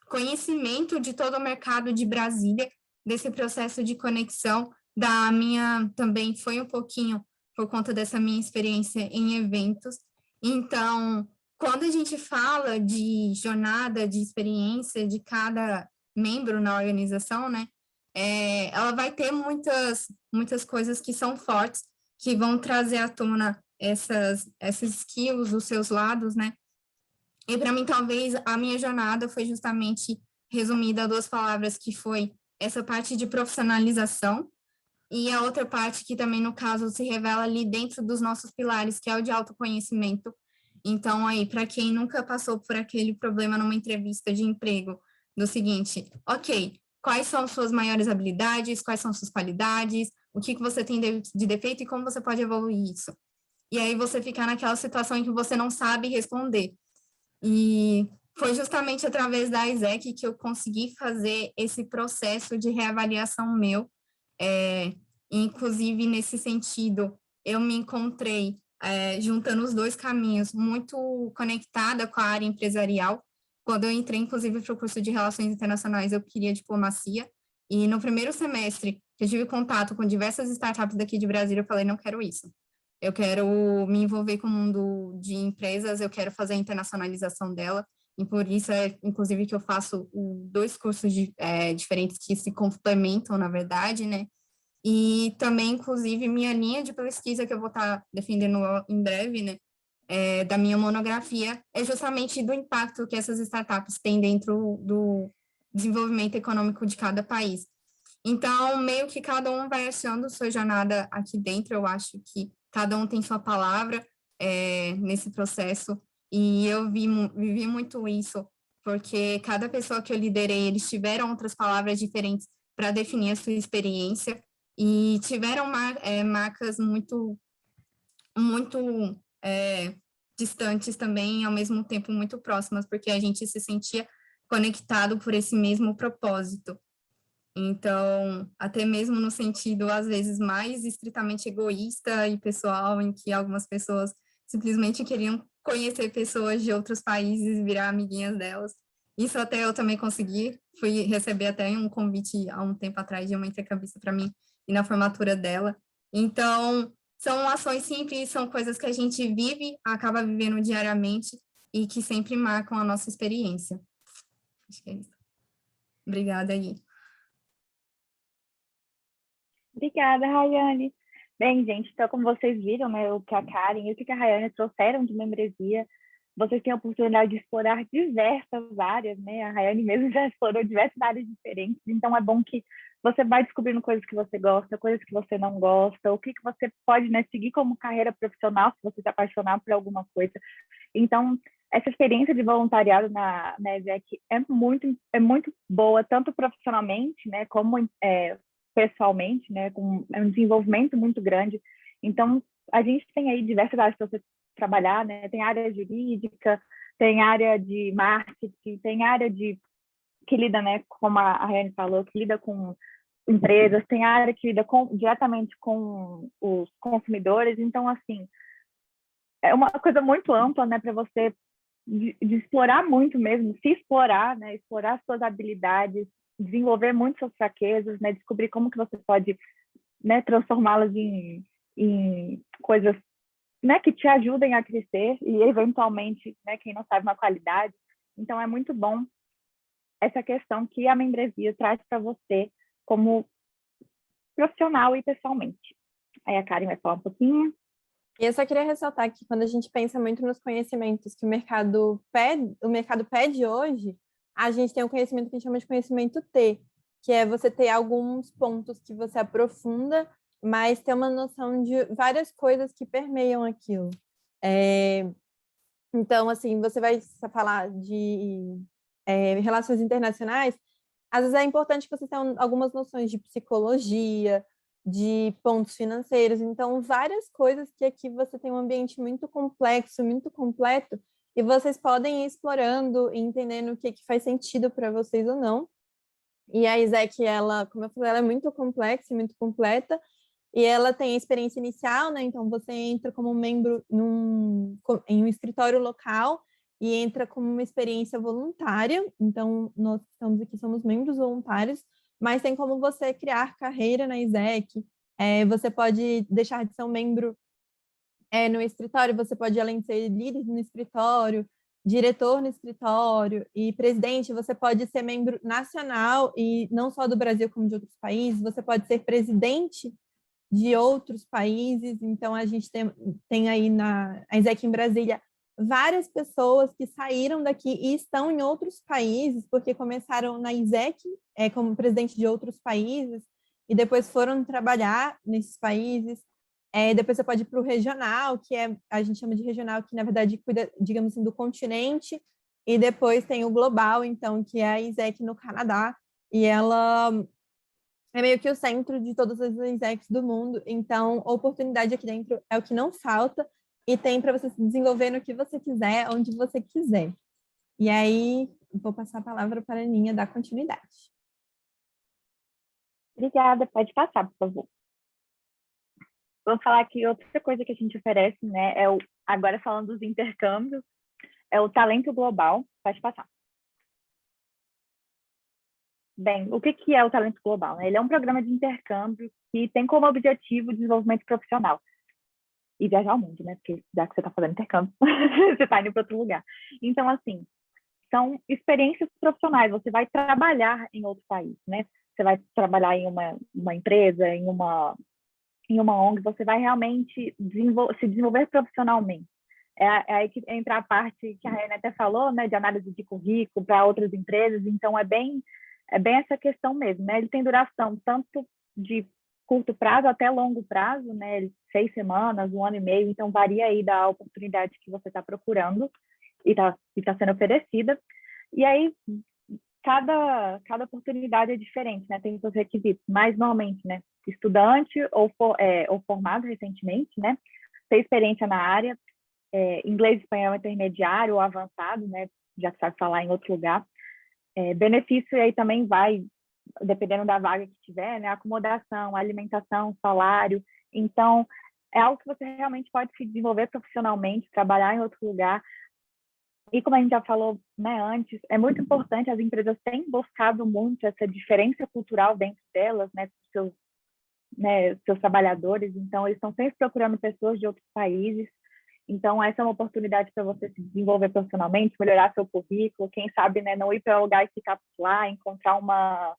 S5: conhecimento de todo o mercado de Brasília, desse processo de conexão, também foi um pouquinho por conta dessa minha experiência em eventos. Então, quando a gente fala de jornada, de experiência de cada membro na organização, né, ela vai ter muitas coisas que são fortes, que vão trazer à tona essas skills, os seus lados, né, e para mim, talvez, a minha jornada foi justamente resumida a 2 palavras, que foi essa parte de profissionalização, e a outra parte que também, no caso, se revela ali dentro dos nossos pilares, que é o de autoconhecimento. Então, aí, para quem nunca passou por aquele problema numa entrevista de emprego, do seguinte, ok, quais são suas maiores habilidades, quais são suas qualidades, o que você tem de defeito e como você pode evoluir isso. E aí você fica naquela situação em que você não sabe responder. E foi justamente através da ISEC que eu consegui fazer esse processo de reavaliação meu. Inclusive, nesse sentido, eu me encontrei juntando os 2 caminhos, muito conectada com a área empresarial. Quando eu entrei, inclusive, para o curso de Relações Internacionais, eu queria diplomacia, e no primeiro semestre, que eu tive contato com diversas startups daqui de Brasília, eu falei, não quero isso. Eu quero me envolver com o mundo de empresas, eu quero fazer a internacionalização dela, e por isso inclusive, que eu faço 2 cursos diferentes que se complementam, na verdade, né? E também, inclusive, minha linha de pesquisa que eu vou estar defendendo em breve, né, da minha monografia, é justamente do impacto que essas startups têm dentro do desenvolvimento econômico de cada país. Então, meio que cada um vai achando sua jornada aqui dentro, eu acho que cada um tem sua palavra nesse processo, e eu vivi muito isso, porque cada pessoa que eu liderei, eles tiveram outras palavras diferentes para definir a sua experiência, e tiveram marcas muito distantes também, ao mesmo tempo muito próximas, porque a gente se sentia conectado por esse mesmo propósito. Então, até mesmo no sentido, às vezes, mais estritamente egoísta e pessoal, em que algumas pessoas simplesmente queriam conhecer pessoas de outros países e virar amiguinhas delas. Isso até eu também consegui. Fui receber até um convite há um tempo atrás de uma intercambista para mim e na formatura dela. Então, são ações simples, são coisas que a gente vive, acaba vivendo diariamente e que sempre marcam a nossa experiência. Acho que é isso. Obrigada, Gui.
S4: Obrigada, Rayane. Bem, gente, então, como vocês viram, né, o que a Karen e o que a Rayane trouxeram de membresia, vocês têm a oportunidade de explorar diversas áreas, né? A Rayane mesmo já explorou diversas áreas diferentes, então é bom que você vai descobrindo coisas que você gosta, coisas que você não gosta, o que você pode, né, seguir como carreira profissional, se você se apaixonar por alguma coisa. Então, essa experiência de voluntariado na ESEC é muito boa, tanto profissionalmente, né, como pessoalmente, né, com um desenvolvimento muito grande. Então, a gente tem aí diversas áreas para você trabalhar, né? Tem área jurídica, tem área de marketing, tem área que lida, né, como a Rayane falou, que lida com empresas, tem área que lida diretamente com os consumidores. Então, assim, é uma coisa muito ampla, né, para você de explorar muito mesmo, se explorar, né, explorar as suas habilidades, desenvolver muito suas fraquezas, né, descobrir como que você pode, né, transformá-las em coisas, né, que te ajudem a crescer e eventualmente, né, quem não sabe, uma qualidade. Então é muito bom essa questão que a membresia traz para você como profissional e pessoalmente. Aí a Karen vai falar um pouquinho.
S2: E eu só queria ressaltar que quando a gente pensa muito nos conhecimentos que o mercado pede hoje, a gente tem um conhecimento que a gente chama de conhecimento T, que é você ter alguns pontos que você aprofunda, mas ter uma noção de várias coisas que permeiam aquilo. Então, assim, você vai falar de relações internacionais, às vezes é importante que você tenha algumas noções de psicologia, de pontos financeiros, então várias coisas que aqui você tem um ambiente muito complexo, muito completo, e vocês podem ir explorando e entendendo o que faz sentido para vocês ou não. E a ISEC, ela, como eu falei, ela é muito complexa e muito completa, e ela tem a experiência inicial, né? Então você entra como membro em um escritório local e entra como uma experiência voluntária. Então nós estamos aqui, somos membros voluntários, mas tem como você criar carreira na ISEC. Você pode deixar de ser um membro no escritório, você pode, além de ser líder no escritório, diretor no escritório e presidente, você pode ser membro nacional, e não só do Brasil, como de outros países. Você pode ser presidente de outros países. Então, a gente tem aí na ISEC em Brasília várias pessoas que saíram daqui e estão em outros países, porque começaram na ISEC como presidente de outros países e depois foram trabalhar nesses países. Depois você pode ir para o regional, que a gente chama de regional, que na verdade cuida, digamos assim, do continente, e depois tem o global, então, que é a ISEC no Canadá, e ela é meio que o centro de todas as ISECs do mundo. Então, a oportunidade aqui dentro é o que não falta, e tem para você se desenvolver no que você quiser, onde você quiser. E aí, vou passar a palavra para a Aninha dar continuidade.
S4: Obrigada, pode passar, por favor. Vou falar aqui outra coisa que a gente oferece, né? Agora falando dos intercâmbios, é o Talento Global. Pode passar. Bem, o que é o Talento Global? Ele é um programa de intercâmbio que tem como objetivo o desenvolvimento profissional e viajar ao mundo, né? Porque já que você está fazendo intercâmbio, você está indo para outro lugar. Então, assim, são experiências profissionais. Você vai trabalhar em outro país, né? você vai trabalhar em uma empresa, em uma ONG, você vai realmente se desenvolver profissionalmente. É aí que entra a parte que a Rayane até falou, né, de análise de currículo para outras empresas. Então, é bem essa questão mesmo, né? Ele tem duração tanto de curto prazo até longo prazo, né? 6 semanas, 1 ano e meio. Então, varia aí da oportunidade que você está procurando e tá sendo oferecida. E aí, cada oportunidade é diferente, né? Tem seus requisitos. Mas, normalmente, né? Estudante ou formado recentemente, né? Ter experiência na área, inglês e espanhol intermediário ou avançado, né? Já que sabe falar em outro lugar. Benefício aí também vai, dependendo da vaga que tiver, né? Acomodação, alimentação, salário. Então, é algo que você realmente pode se desenvolver profissionalmente, trabalhar em outro lugar. E como a gente já falou, né, antes, é muito importante, as empresas têm buscado muito essa diferença cultural dentro delas, né, seus trabalhadores. Então, eles estão sempre procurando pessoas de outros países. Então, essa é uma oportunidade para você se desenvolver profissionalmente, melhorar seu currículo, quem sabe, né, não ir para o lugar e ficar lá, encontrar uma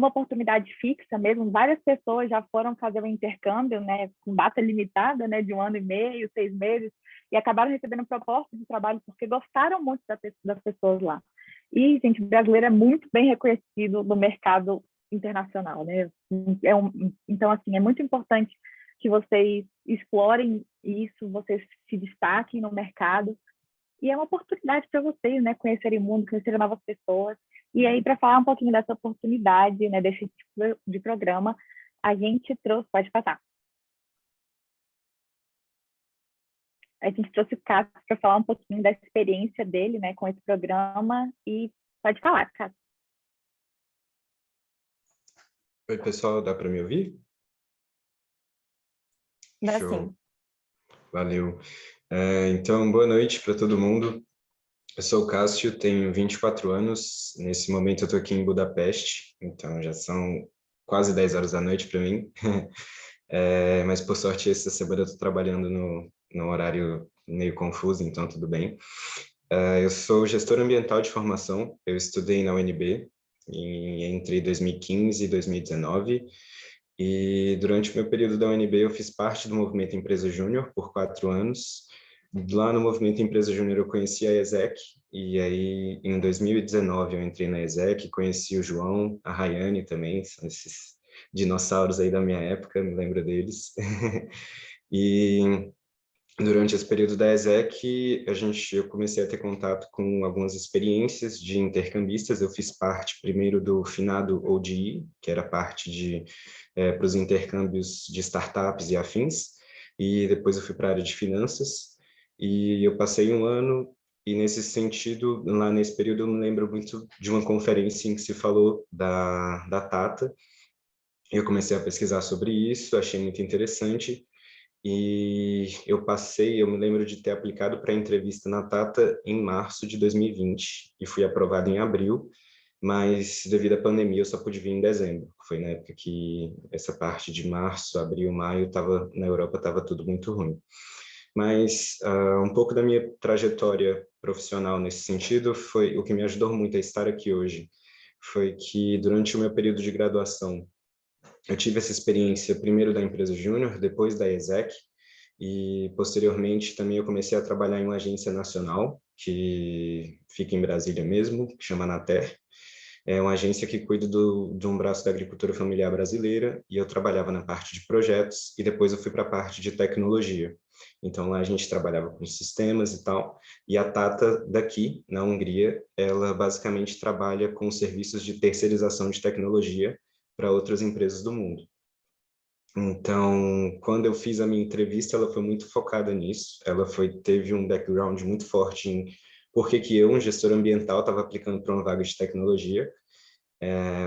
S4: oportunidade fixa mesmo. Várias pessoas já foram fazer um intercâmbio, né, com data limitada, né, de 1 ano e meio, 6 meses, e acabaram recebendo propostas de trabalho porque gostaram muito das pessoas lá. E, gente, o brasileiro é muito bem reconhecido no mercado internacional, né? Então, assim, é muito importante que vocês explorem isso, vocês se destaquem no mercado. E é uma oportunidade para vocês, né, conhecerem o mundo, conhecerem novas pessoas. E aí, para falar um pouquinho dessa oportunidade, né, desse tipo de programa, a gente trouxe... Pode passar. A gente trouxe o Cássio para falar um pouquinho da experiência dele, né, com esse programa. E pode falar, Cássio.
S6: Oi, pessoal, dá para me ouvir?
S2: Dá
S6: Show.
S2: sim.
S6: Valeu. Então, boa noite para todo mundo. Eu sou o Cássio, tenho 24 anos. Nesse momento eu estou aqui em Budapeste, então já são quase 10 horas da noite para mim. Mas, por sorte, essa semana eu estou trabalhando no horário meio confuso, então tudo bem. Eu sou gestor ambiental de formação, eu estudei na UNB entre 2015 e 2019, e durante o meu período da UNB eu fiz parte do Movimento Empresa Júnior por 4 anos. Lá no Movimento Empresa Júnior eu conheci a ESEC, e aí em 2019 eu entrei na ESEC, conheci o João, a Rayane também, são esses dinossauros aí da minha época, me lembro deles. E durante esse período da ESEC, eu comecei a ter contato com algumas experiências de intercambistas. Eu fiz parte primeiro do finado ODI, que era parte para os intercâmbios de startups e afins, e depois eu fui para a área de finanças, e eu passei 1 ano, e nesse sentido, lá nesse período, eu me lembro muito de uma conferência em que se falou da Tata. Eu comecei a pesquisar sobre isso, achei muito interessante, e eu me lembro de ter aplicado para a entrevista na Tata em março de 2020, e fui aprovado em abril, mas devido à pandemia eu só pude vir em dezembro. Foi na época que essa parte de março, abril, maio, na Europa estava tudo muito ruim. Mas um pouco da minha trajetória profissional nesse sentido foi o que me ajudou muito a estar aqui hoje, foi que durante o meu período de graduação, eu tive essa experiência primeiro da empresa Júnior, depois da ESEC, e posteriormente também eu comecei a trabalhar em uma agência nacional, que fica em Brasília mesmo, que chama Anater. É uma agência que cuida de um braço da agricultura familiar brasileira, e eu trabalhava na parte de projetos, e depois eu fui para a parte de tecnologia. Então lá a gente trabalhava com sistemas e tal, e a Tata daqui, na Hungria, ela basicamente trabalha com serviços de terceirização de tecnologia para outras empresas do mundo. Então, quando eu fiz a minha entrevista, ela foi muito focada nisso. Ela teve um background muito forte em por que eu, um gestor ambiental, estava aplicando para uma vaga de tecnologia.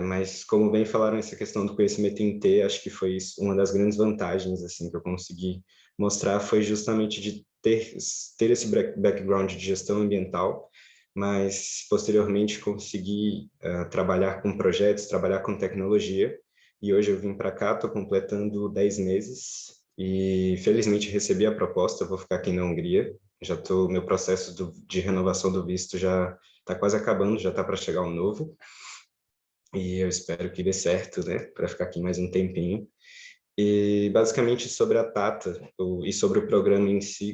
S6: Mas, como bem falaram, essa questão do conhecimento em T, acho que foi uma das grandes vantagens assim, que eu consegui mostrar, foi justamente de ter esse background de gestão ambiental, mas, posteriormente, consegui trabalhar com projetos, trabalhar com tecnologia. E hoje eu vim para cá, estou completando 10 meses e felizmente recebi a proposta, eu vou ficar aqui na Hungria. Meu processo de renovação do visto já está quase acabando, já está para chegar um novo. e eu espero que dê certo, né, para ficar aqui mais um tempinho. E basicamente sobre a Tata e sobre o programa em si,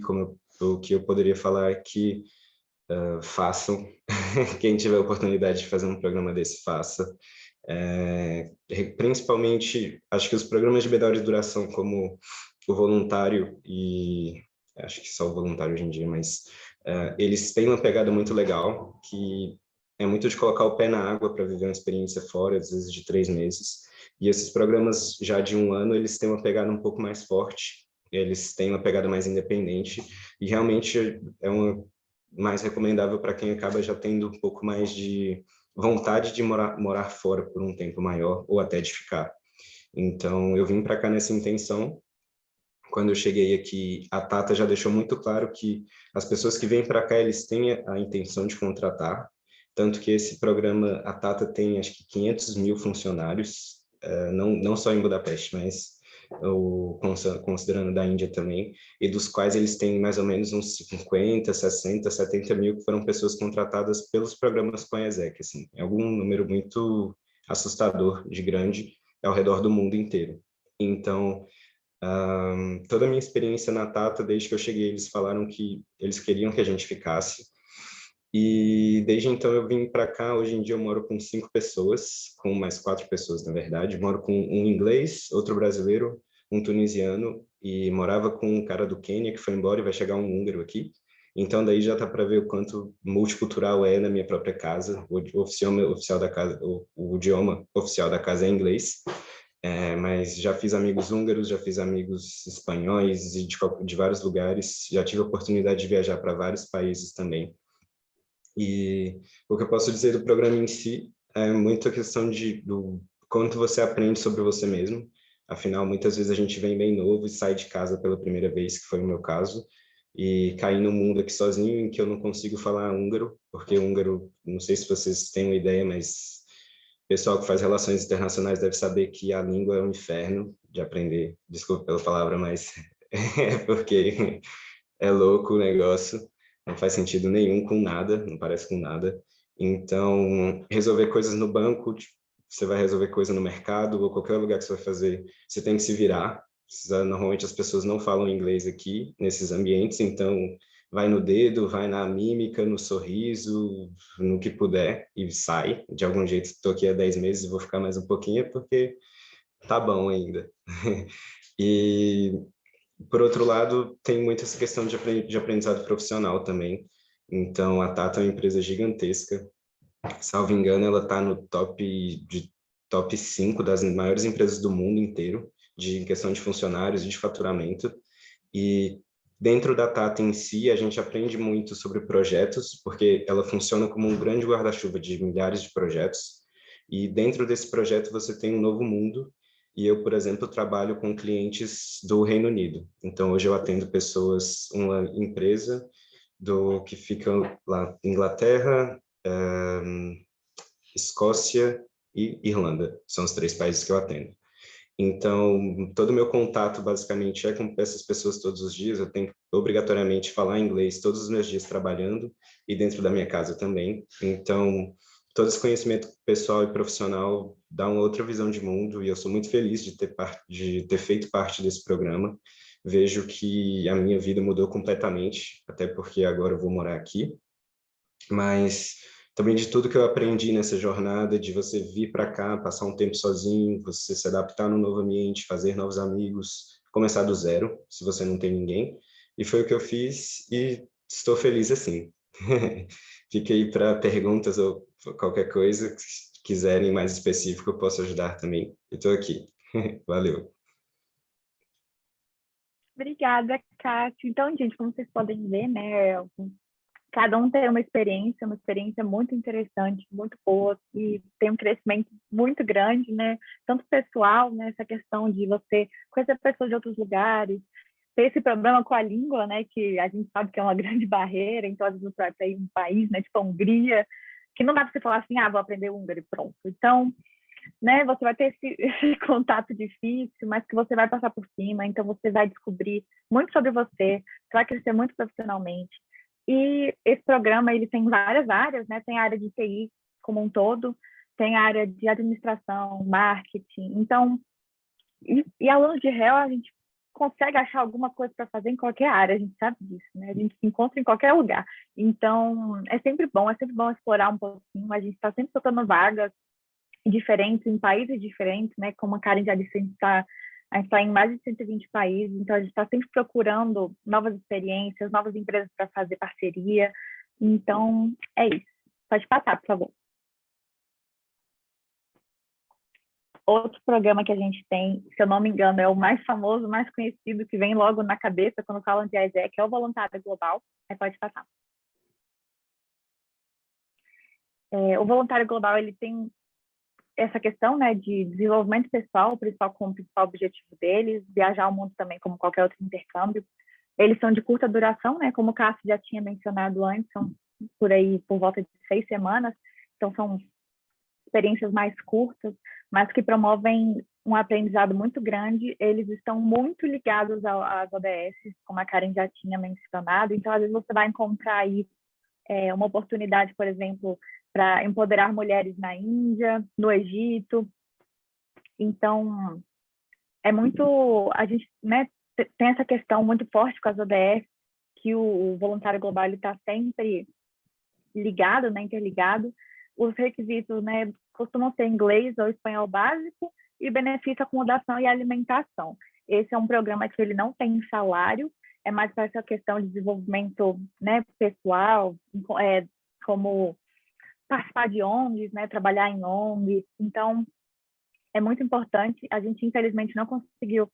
S6: o que eu poderia falar é que façam, quem tiver a oportunidade de fazer um programa desse, faça. Principalmente, acho que os programas de menor duração, como o voluntário, e acho que só o voluntário hoje em dia, mas eles têm uma pegada muito legal, que é muito de colocar o pé na água para viver uma experiência fora, às vezes de 3 meses. E esses programas já de 1 ano, eles têm uma pegada um pouco mais forte, eles têm uma pegada mais independente, e realmente é uma mais recomendável para quem acaba já tendo um pouco mais de vontade de morar fora por um tempo maior ou até de ficar. Então, eu vim para cá nessa intenção. Quando eu cheguei aqui, a Tata já deixou muito claro que as pessoas que vêm para cá, eles têm a intenção de contratar, tanto que esse programa, a Tata tem acho que 500 mil funcionários, não só em Budapeste, mas considerando da Índia também, e dos quais eles têm mais ou menos uns 50, 60, 70 mil que foram pessoas contratadas pelos programas com a ESEC, assim, é algum número muito assustador de grande ao redor do mundo inteiro. Então, toda a minha experiência na Tata, desde que eu cheguei, eles falaram que eles queriam que a gente ficasse, e desde então eu vim para cá. Hoje em dia eu moro com 5 pessoas, com mais 4 pessoas, na verdade. Moro com um inglês, outro brasileiro, um tunisiano, e morava com um cara do Quênia que foi embora, e vai chegar um húngaro aqui. Então daí já tá para ver o quanto multicultural é na minha própria casa. O oficial da casa, o idioma oficial da casa é inglês. Mas já fiz amigos húngaros, já fiz amigos espanhóis e de vários lugares. Já tive a oportunidade de viajar para vários países também. E o que eu posso dizer do programa em si é muito a questão do quanto você aprende sobre você mesmo. Afinal, muitas vezes a gente vem bem novo e sai de casa pela primeira vez, que foi o meu caso, e caí no mundo aqui sozinho, em que eu não consigo falar húngaro, porque húngaro, não sei se vocês têm uma ideia, mas o pessoal que faz relações internacionais deve saber que a língua é um inferno de aprender. Desculpa pela palavra, mas é porque é louco o negócio, não faz sentido nenhum com nada, não parece com nada. Então, resolver coisas no banco, tipo, você vai resolver coisa no mercado ou qualquer lugar que você vai fazer, você tem que se virar. Normalmente as pessoas não falam inglês aqui, nesses ambientes, então vai no dedo, vai na mímica, no sorriso, no que puder e sai. De algum jeito, estou aqui há 10 meses e vou ficar mais um pouquinho porque tá bom ainda. E por outro lado, tem muito essa questão de aprendizado profissional também. Então, a Tata é uma empresa gigantesca. Salvo engano, ela está no top 5 das maiores empresas do mundo inteiro, em questão de funcionários e de faturamento. E dentro da Tata em si, a gente aprende muito sobre projetos, porque ela funciona como um grande guarda-chuva de milhares de projetos. E dentro desse projeto você tem um novo mundo. E eu, por exemplo, trabalho com clientes do Reino Unido. Então, hoje eu atendo pessoas, uma empresa que fica lá, Inglaterra, Escócia e Irlanda. São os 3 países que eu atendo. Então, todo o meu contato, basicamente, é com essas pessoas todos os dias. Eu tenho que, obrigatoriamente, falar inglês todos os meus dias trabalhando e dentro da minha casa também. Então, todo esse conhecimento pessoal e profissional dá uma outra visão de mundo, e eu sou muito feliz de ter feito parte desse programa. Vejo que a minha vida mudou completamente, até porque agora eu vou morar aqui, mas também de tudo que eu aprendi nessa jornada, de você vir para cá, passar um tempo sozinho, você se adaptar no novo ambiente, fazer novos amigos, começar do zero, se você não tem ninguém. E foi o que eu fiz e estou feliz assim. Fiquei para perguntas ou qualquer coisa que quiserem mais específico, eu posso ajudar também. Eu estou aqui. Valeu.
S4: Obrigada, Cássio. Então, gente, como vocês podem ver, né, cada um tem uma experiência muito interessante, muito boa, e tem um crescimento muito grande, né, tanto pessoal, né, essa questão de você conhecer pessoas de outros lugares, ter esse problema com a língua, né, que a gente sabe que é uma grande barreira. Então, às vezes você vai para um país, né, tipo a Hungria, que não dá para você falar assim, vou aprender húngaro e pronto. Então, né, você vai ter esse contato difícil, mas que você vai passar por cima. Então, você vai descobrir muito sobre você vai crescer muito profissionalmente. E esse programa, ele tem várias áreas, né? Tem a área de TI como um todo, tem a área de administração, marketing. Então, e aluno de réu, a gente consegue achar alguma coisa para fazer em qualquer área, a gente sabe disso, né? A gente se encontra em qualquer lugar. Então, é sempre bom explorar um pouquinho. A gente está sempre soltando vagas diferentes, em países diferentes, né? Como a Karen já disse, a gente está em mais de 120 países, então a gente está sempre procurando novas experiências, novas empresas para fazer parceria. Então, é isso. Pode passar, por favor. Outro programa que a gente tem, se eu não me engano, é o mais famoso, mais conhecido, que vem logo na cabeça quando falam de AESEC, é o Voluntário Global. Pode passar. O Voluntário Global, ele tem essa questão, né, de desenvolvimento pessoal, como principal objetivo deles, viajar ao mundo também, como qualquer outro intercâmbio. Eles são de curta duração, né, como o Cássio já tinha mencionado antes, são por volta de 6 semanas, então são experiências mais curtas, mas que promovem um aprendizado muito grande. Eles estão muito ligados às ODS, como a Karen já tinha mencionado, então às vezes você vai encontrar aí uma oportunidade, por exemplo, para empoderar mulheres na Índia, no Egito. Então, a gente, né, tem essa questão muito forte com as ODS, que o voluntário global está sempre ligado, né, interligado. Os requisitos, né, costumam ser inglês ou espanhol básico e benefício acomodação e alimentação. Esse é um programa que ele não tem salário, é mais para essa questão de desenvolvimento, né, pessoal, como participar de ONGs, né, trabalhar em ONGs. Então, é muito importante. A gente, infelizmente, não conseguiu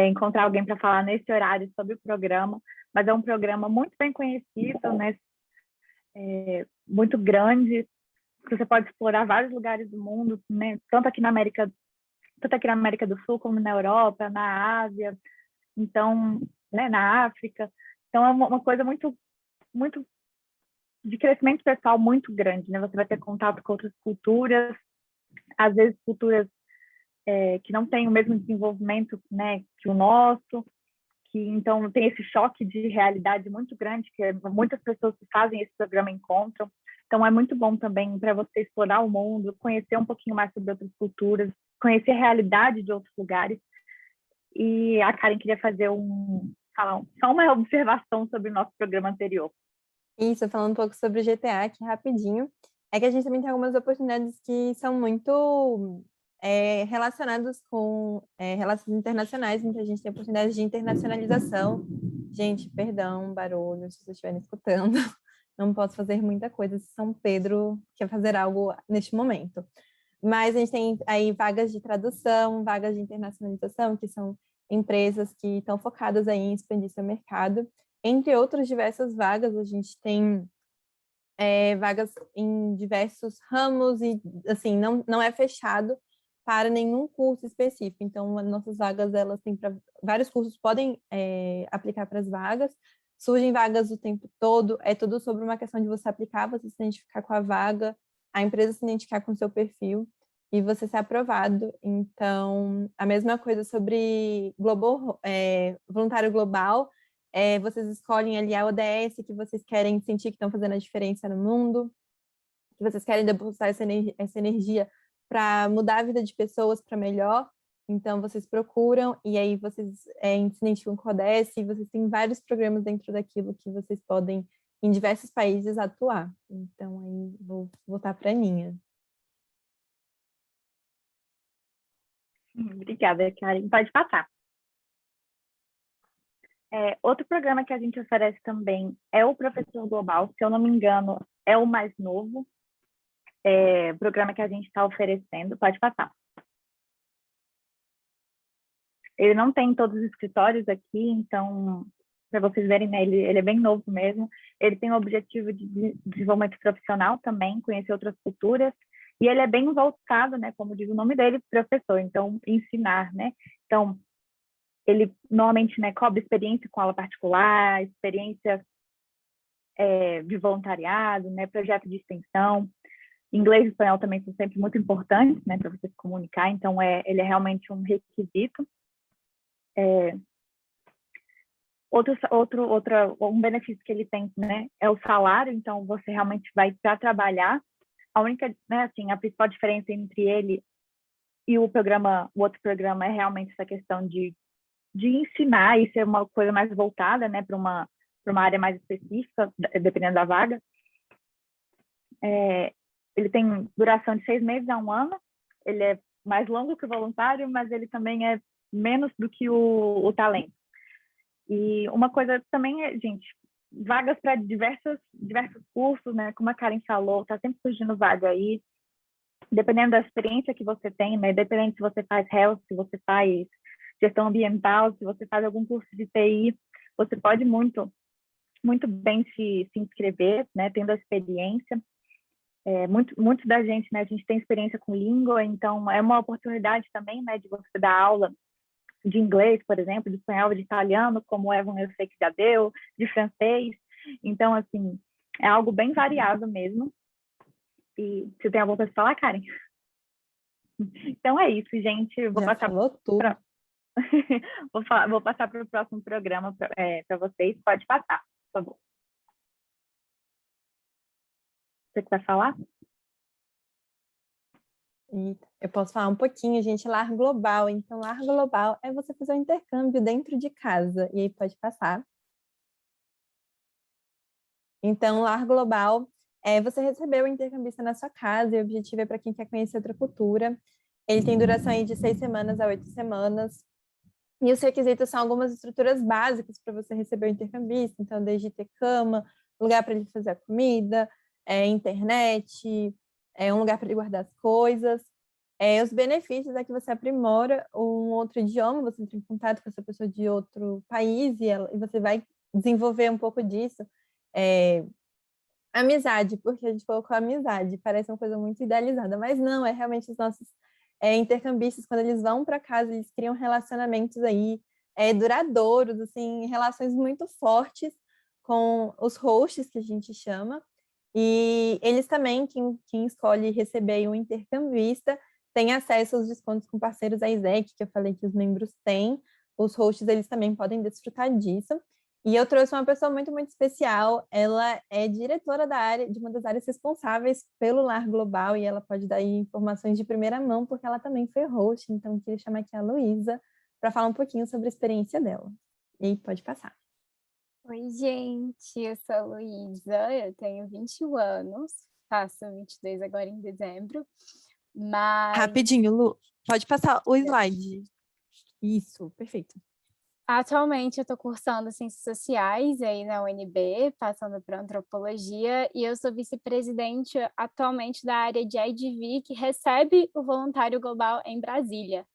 S4: encontrar alguém para falar nesse horário sobre o programa, mas é um programa muito bem conhecido, né, muito grande, que você pode explorar vários lugares do mundo, né, tanto aqui na América do Sul, como na Europa, na Ásia, então, né, na África. Então, é uma coisa muito, muito de crescimento pessoal muito grande, né? Você vai ter contato com outras culturas, às vezes culturas que não têm o mesmo desenvolvimento, né, que o nosso, que então tem esse choque de realidade muito grande que muitas pessoas que fazem esse programa encontram. Então é muito bom também para você explorar o mundo, conhecer um pouquinho mais sobre outras culturas, conhecer a realidade de outros lugares. E a Karen queria fazer só uma observação sobre o nosso programa anterior.
S2: Isso, falando um pouco sobre o GTA aqui rapidinho, é que a gente também tem algumas oportunidades que são muito relacionadas com relações internacionais, então a gente tem oportunidades de internacionalização. Gente, perdão, barulho, se vocês estiverem escutando, não posso fazer muita coisa se São Pedro quer fazer algo neste momento. Mas a gente tem aí vagas de tradução, vagas de internacionalização, que são empresas que estão focadas aí em expandir seu mercado. Entre outras diversas vagas, a gente tem vagas em diversos ramos e, assim, não é fechado para nenhum curso específico. Então, as nossas vagas, elas têm para vários cursos, podem aplicar para as vagas. Surgem vagas o tempo todo, é tudo sobre uma questão de você aplicar, você se identificar com a vaga, a empresa se identificar com o seu perfil e você ser aprovado. Então, a mesma coisa sobre voluntário global, vocês escolhem ali a ODS que vocês querem sentir que estão fazendo a diferença no mundo, que vocês querem depositar essa energia para mudar a vida de pessoas para melhor. Então, vocês procuram e aí vocês se identificam com a ODS e vocês têm vários programas dentro daquilo que vocês podem, em diversos países, atuar. Então, aí vou voltar para a Aninha.
S4: Obrigada, Karen. Pode passar. Outro programa que a gente oferece também é o Professor Global, se eu não me engano, é o mais novo programa que a gente está oferecendo. Pode passar. Ele não tem todos os escritórios aqui, então, para vocês verem, né, ele é bem novo mesmo. Ele tem o objetivo de desenvolvimento profissional também, conhecer outras culturas, e ele é bem voltado, né, como diz o nome dele, professor, então, ensinar, né? Então, ele normalmente, né, cobre experiência com aula particular, experiência de voluntariado, né, projeto de extensão. Inglês e espanhol também são sempre muito importantes, né, para você se comunicar, então ele é realmente um requisito. Um benefício que ele tem, né, é o salário, então você realmente vai para trabalhar a única, né, assim, a principal diferença entre ele e o outro programa é realmente essa questão de ensinar e ser uma coisa mais voltada, né, para uma área mais específica, dependendo da vaga. Ele tem duração de 6 meses a 1 ano, ele é mais longo que o voluntário, mas ele também é menos do que o talento. E uma coisa também é, gente, vagas para diversos cursos, né? Como a Karen falou, tá sempre surgindo vaga aí. Dependendo da experiência que você tem, né? Dependendo se você faz health, se você faz gestão ambiental, se você faz algum curso de TI, você pode muito bem se inscrever, né? Tendo a experiência. Muito da gente, né? A gente tem experiência com língua, então é uma oportunidade também, né? De você dar aula de inglês, por exemplo, de espanhol, de italiano, como o Evan eu sei que já deu, de francês. Então, assim, é algo bem variado mesmo. E você tem alguma coisa para falar, Karen? Então é isso, gente. Vou
S2: Já
S4: passar
S2: falou tudo.
S4: vou passar para o próximo programa para vocês. Pode passar, por favor. Você que vai falar?
S2: Eu posso falar um pouquinho, gente, lar global. Então, lar global é você fazer um intercâmbio dentro de casa. E aí pode passar. Então, lar global é você receber o intercambista na sua casa, e o objetivo é para quem quer conhecer outra cultura. Ele tem duração aí de 6 semanas a 8 semanas. E os requisitos são algumas estruturas básicas para você receber o intercambista. Então, desde ter cama, lugar para ele fazer a comida, internet, um lugar para ele guardar as coisas. Os benefícios é que você aprimora um outro idioma, você entra em contato com essa pessoa de outro país e você vai desenvolver um pouco disso. Amizade, porque a gente colocou amizade, parece uma coisa muito idealizada, mas não, é realmente os nossos intercambistas, quando eles vão para casa, eles criam relacionamentos aí duradouros, assim, relações muito fortes com os hosts, que a gente chama, e eles também, quem escolhe receber um intercambista, tem acesso aos descontos com parceiros da ISEC, que eu falei que os membros têm, os hosts, eles também podem desfrutar disso. E eu trouxe uma pessoa muito, muito especial. Ela é diretora de uma das áreas responsáveis pelo Lar Global, e ela pode dar aí informações de primeira mão, porque ela também foi host. Então, eu queria chamar aqui a Luísa para falar um pouquinho sobre a experiência dela. E aí, pode passar.
S7: Oi, gente, eu sou a Luísa, eu tenho 21 anos, faço 22 agora em dezembro, mas...
S2: Rapidinho, Lu, pode passar o slide. Isso, perfeito.
S7: Atualmente eu estou cursando Ciências Sociais aí na UNB, passando por Antropologia, e eu sou vice-presidente atualmente da área de IDV, que recebe o Voluntário Global em Brasília.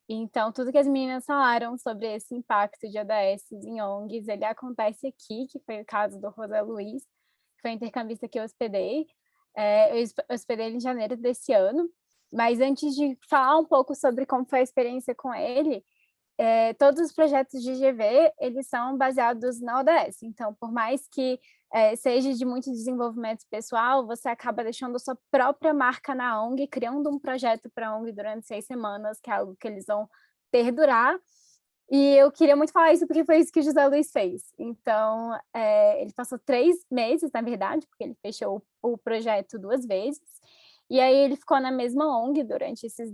S7: Então, tudo que as meninas falaram sobre esse impacto de ODS em ONGs, ele acontece aqui, que foi o caso do José Luiz, que foi o intercambista que eu hospedei. Eu hospedei ele em janeiro desse ano, mas antes de falar um pouco sobre como foi a experiência com ele, todos os projetos de GV, eles são baseados na ODS. Então, por mais que seja de muito desenvolvimento pessoal, você acaba deixando a sua própria marca na ONG, criando um projeto para a ONG durante 6 semanas, que é algo que eles vão perdurar. E eu queria muito falar isso porque foi isso que o José Luiz fez. Então, ele passou 3 meses, na verdade, porque ele fechou o projeto 2 vezes. E aí ele ficou na mesma ONG durante esses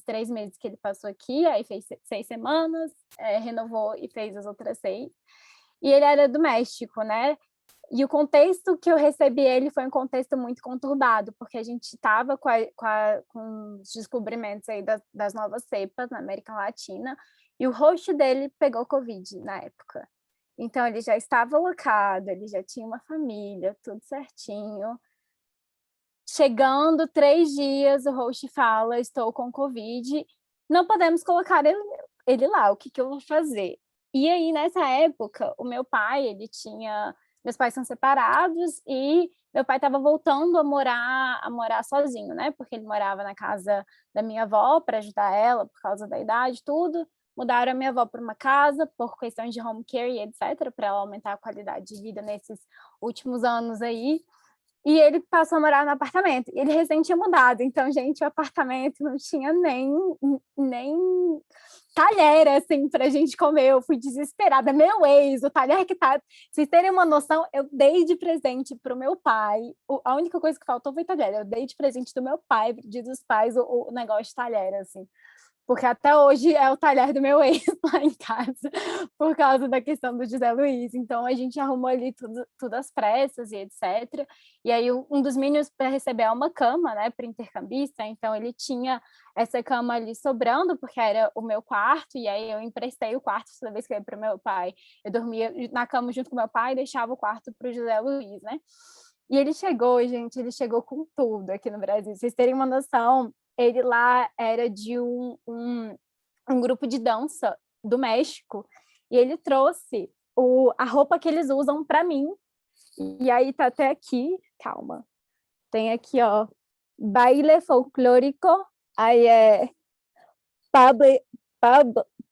S7: 3 meses que ele passou aqui, aí fez 6 semanas, renovou e fez as outras 6. E ele era do México, né? E o contexto que eu recebi ele foi um contexto muito conturbado, porque a gente estava com os descobrimentos aí das novas cepas na América Latina, e o host dele pegou Covid na época. Então ele já estava alocado, ele já tinha uma família, tudo certinho. Chegando 3 dias, o host fala, estou com Covid, não podemos colocar ele lá, o que eu vou fazer? E aí, nessa época, o meu pai, meus pais são separados e meu pai estava voltando a morar sozinho, né? Porque ele morava na casa da minha avó para ajudar ela por causa da idade, tudo. Mudaram a minha avó para uma casa por questões de home care e etc, para ela aumentar a qualidade de vida nesses últimos anos aí. E ele passou a morar no apartamento. E ele recém tinha mudado. Então, gente, o apartamento não tinha nem talher, assim, pra gente comer. Eu fui desesperada. Meu ex, o talher que tá... Vocês terem uma noção, eu dei de presente pro meu pai. A única coisa que faltou foi talher. Eu dei de presente do meu pai, Dia dos Pais, o negócio de talher, assim. Porque até hoje é o talher do meu ex lá em casa, por causa da questão do José Luiz. Então, a gente arrumou ali tudo às pressas e etc. E aí, um dos meninos para receber é uma cama, né, para intercambista. Então, ele tinha essa cama ali sobrando, porque era o meu quarto. E aí, eu emprestei o quarto toda vez que eu ia para o meu pai. Eu dormia na cama junto com meu pai e deixava o quarto para o José Luiz, né? E ele chegou, gente, ele chegou com tudo aqui no Brasil. Vocês terem uma noção, ele lá era de um grupo de dança do México, e ele trouxe a roupa que eles usam para mim. E aí tá até aqui, calma, tem aqui, ó, baile folclórico, aí é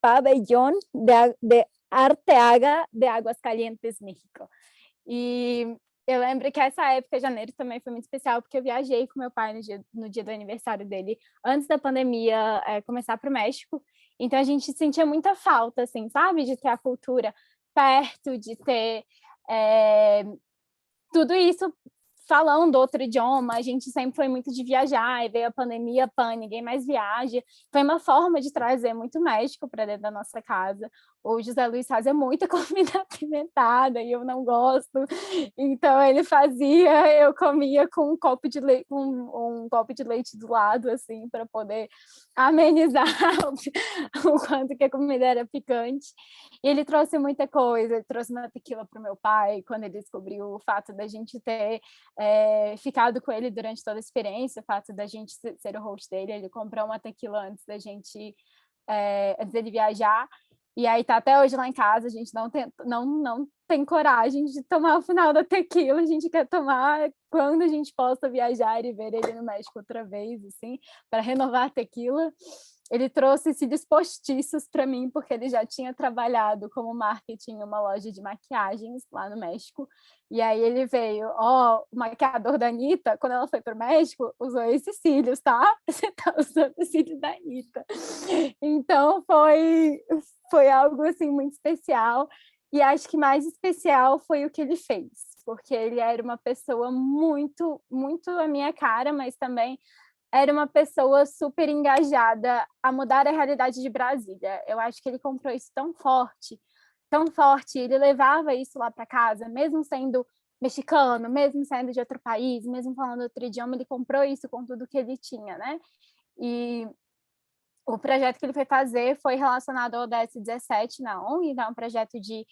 S7: pabellón de Arteaga de Aguascalientes, México. E eu lembro que essa época, janeiro, também foi muito especial, porque eu viajei com meu pai no dia do aniversário dele, antes da pandemia começar para o México. Então, a gente sentia muita falta, assim, sabe? De ter a cultura perto, de ter tudo isso falando outro idioma. A gente sempre foi muito de viajar, e veio a pandemia, ninguém mais viaja. Foi uma forma de trazer muito México para dentro da nossa casa. O José Luiz fazia muita comida apimentada e eu não gosto. Então ele fazia, eu comia com um copo de leite, um copo de leite do lado, assim, para poder amenizar o quanto que a comida era picante. E ele trouxe muita coisa, ele trouxe uma tequila para o meu pai, quando ele descobriu o fato da gente ter ficado com ele durante toda a experiência, o fato da gente ser o host dele. Ele comprou uma tequila antes da gente, antes dele viajar, e aí tá até hoje lá em casa. A gente não tem coragem de tomar o final da tequila. A gente quer tomar quando a gente possa viajar e ver ele no México outra vez, assim, para renovar a tequila. Ele trouxe cílios postiços para mim, porque ele já tinha trabalhado como marketing em uma loja de maquiagens lá no México. E aí ele veio, o maquiador da Anitta, quando ela foi para o México, usou esses cílios, tá? Você tá usando os cílios da Anitta. Então foi algo assim muito especial. E acho que mais especial foi o que ele fez, porque ele era uma pessoa muito, muito a minha cara, mas também era uma pessoa super engajada a mudar a realidade de Brasília. Eu acho que ele comprou isso tão forte, ele levava isso lá para casa, mesmo sendo mexicano, mesmo sendo de outro país, mesmo falando outro idioma, ele comprou isso com tudo que ele tinha, né? E o projeto que ele foi fazer foi relacionado ao DS17 na ONG, então é um projeto de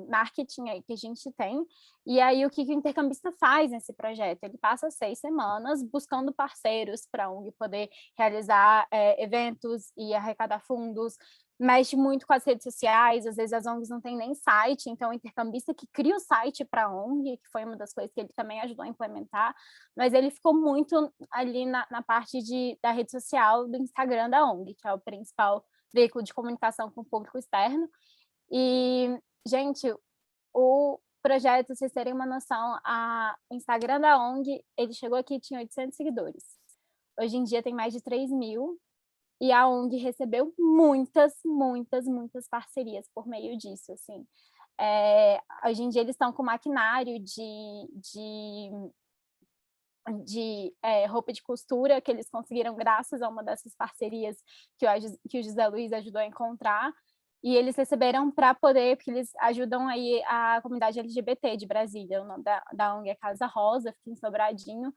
S7: marketing aí que a gente tem. E aí, o que o intercambista faz nesse projeto? Ele passa 6 semanas buscando parceiros para a ONG poder realizar eventos e arrecadar fundos, mexe muito com as redes sociais. Às vezes as ONGs não têm nem site, então o intercambista que cria o site para a ONG, que foi uma das coisas que ele também ajudou a implementar, mas ele ficou muito ali na parte da rede social do Instagram da ONG, que é o principal veículo de comunicação com o público externo. E, gente, o projeto, vocês terem uma noção, o Instagram da ONG, ele chegou aqui e tinha 800 seguidores. Hoje em dia tem mais de 3.000, e a ONG recebeu muitas, muitas, muitas parcerias por meio disso, assim. Hoje em dia eles estão com maquinário de roupa de costura que eles conseguiram graças a uma dessas parcerias que o José Luiz ajudou a encontrar, e eles receberam para poder, porque eles ajudam aí a comunidade LGBT de Brasília. O nome da ONG é Casa Rosa, fica em Sobradinho,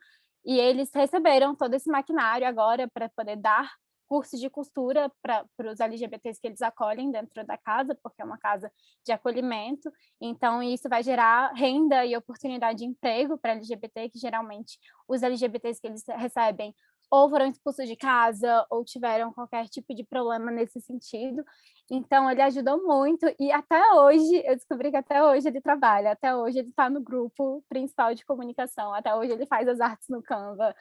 S7: e eles receberam todo esse maquinário agora para poder dar cursos de costura para os LGBTs que eles acolhem dentro da casa, porque é uma casa de acolhimento. Então, isso vai gerar renda e oportunidade de emprego para LGBT, que geralmente os LGBTs que eles recebem ou foram expulsos de casa, ou tiveram qualquer tipo de problema nesse sentido. Então, ele ajudou muito, e até hoje, eu descobri que até hoje ele trabalha, até hoje ele está no grupo principal de comunicação, até hoje ele faz as artes no Canva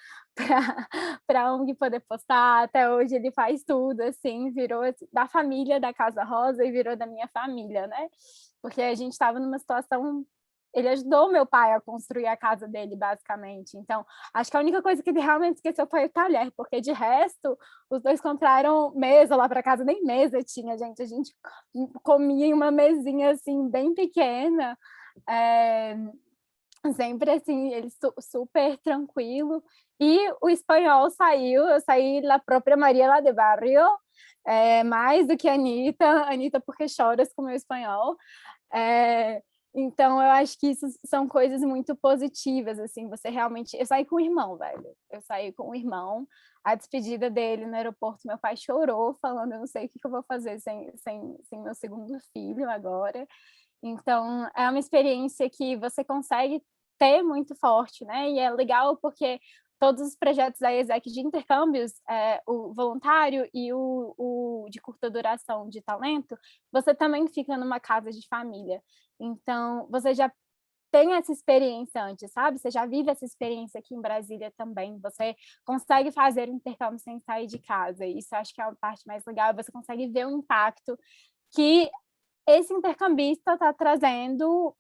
S7: para a ONG poder postar, até hoje ele faz tudo, assim, virou da família da Casa Rosa e virou da minha família, né? Porque a gente estava numa situação ele ajudou meu pai a construir a casa dele, basicamente. Então, acho que a única coisa que ele realmente esqueceu foi o talher, porque de resto, os dois compraram mesa lá para casa, nem mesa tinha, gente. A gente comia em uma mesinha, assim, bem pequena, sempre assim, ele super tranquilo. E o espanhol saiu, eu saí la própria Maria lá de Barrio, mais do que a Anitta, porque choras com o meu espanhol. Então, eu acho que isso são coisas muito positivas, assim, você realmente... Eu saí com o irmão, velho. Eu saí com o irmão. A despedida dele no aeroporto, meu pai chorou, falando, eu não sei o que eu vou fazer sem meu segundo filho agora. Então, é uma experiência que você consegue ter muito forte, né? E é legal porque todos os projetos da ESEC de intercâmbios, o voluntário e o de curta duração de talento, você também fica numa casa de família. Então, você já tem essa experiência antes, sabe? Você já vive essa experiência aqui em Brasília também. Você consegue fazer o intercâmbio sem sair de casa. Isso acho que é a parte mais legal. Você consegue ver o impacto que esse intercambista está trazendo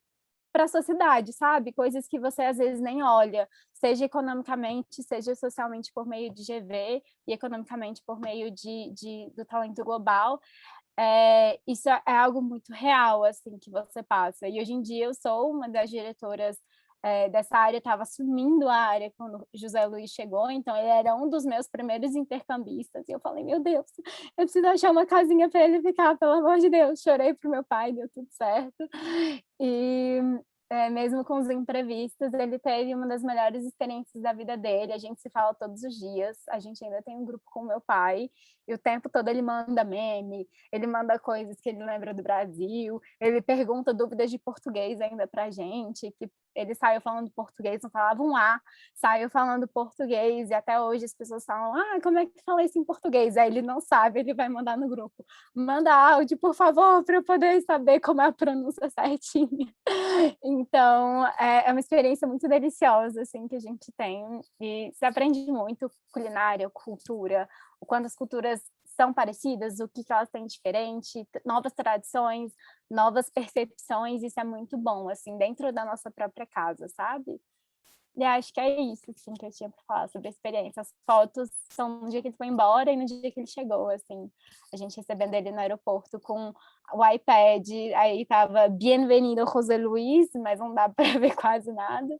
S7: para a sociedade, sabe? Coisas que você às vezes nem olha, seja economicamente, seja socialmente por meio de GV e economicamente por meio do talento global. Isso é algo muito real, assim, que você passa. E hoje em dia eu sou uma das diretoras dessa área, estava assumindo a área quando José Luiz chegou, então ele era um dos meus primeiros intercambistas, e eu falei, meu Deus, eu preciso achar uma casinha para ele ficar, pelo amor de Deus. Chorei pro meu pai, deu tudo certo. E mesmo com os imprevistos, ele teve uma das melhores experiências da vida dele. A gente se fala todos os dias, a gente ainda tem um grupo com o meu pai, e o tempo todo ele manda meme, ele manda coisas que ele lembra do Brasil, ele pergunta dúvidas de português ainda pra gente, que ele saiu falando português, não falava um A, saiu falando português, e até hoje as pessoas falam, como é que fala isso em português? Aí ele não sabe, ele vai mandar no grupo, manda áudio, por favor, para eu poder saber como é a pronúncia certinha. Então, é uma experiência muito deliciosa, assim, que a gente tem, e se aprende muito, culinária, cultura, o quanto as culturas são parecidas, o que elas têm diferente, novas tradições, novas percepções, isso é muito bom, assim, dentro da nossa própria casa, sabe? E acho que é isso, assim, que eu tinha para falar sobre a experiência. As fotos são no dia que ele foi embora e no dia que ele chegou, assim, a gente recebendo ele no aeroporto com o iPad, aí tava Bienvenido José Luis, mas não dá para ver quase nada.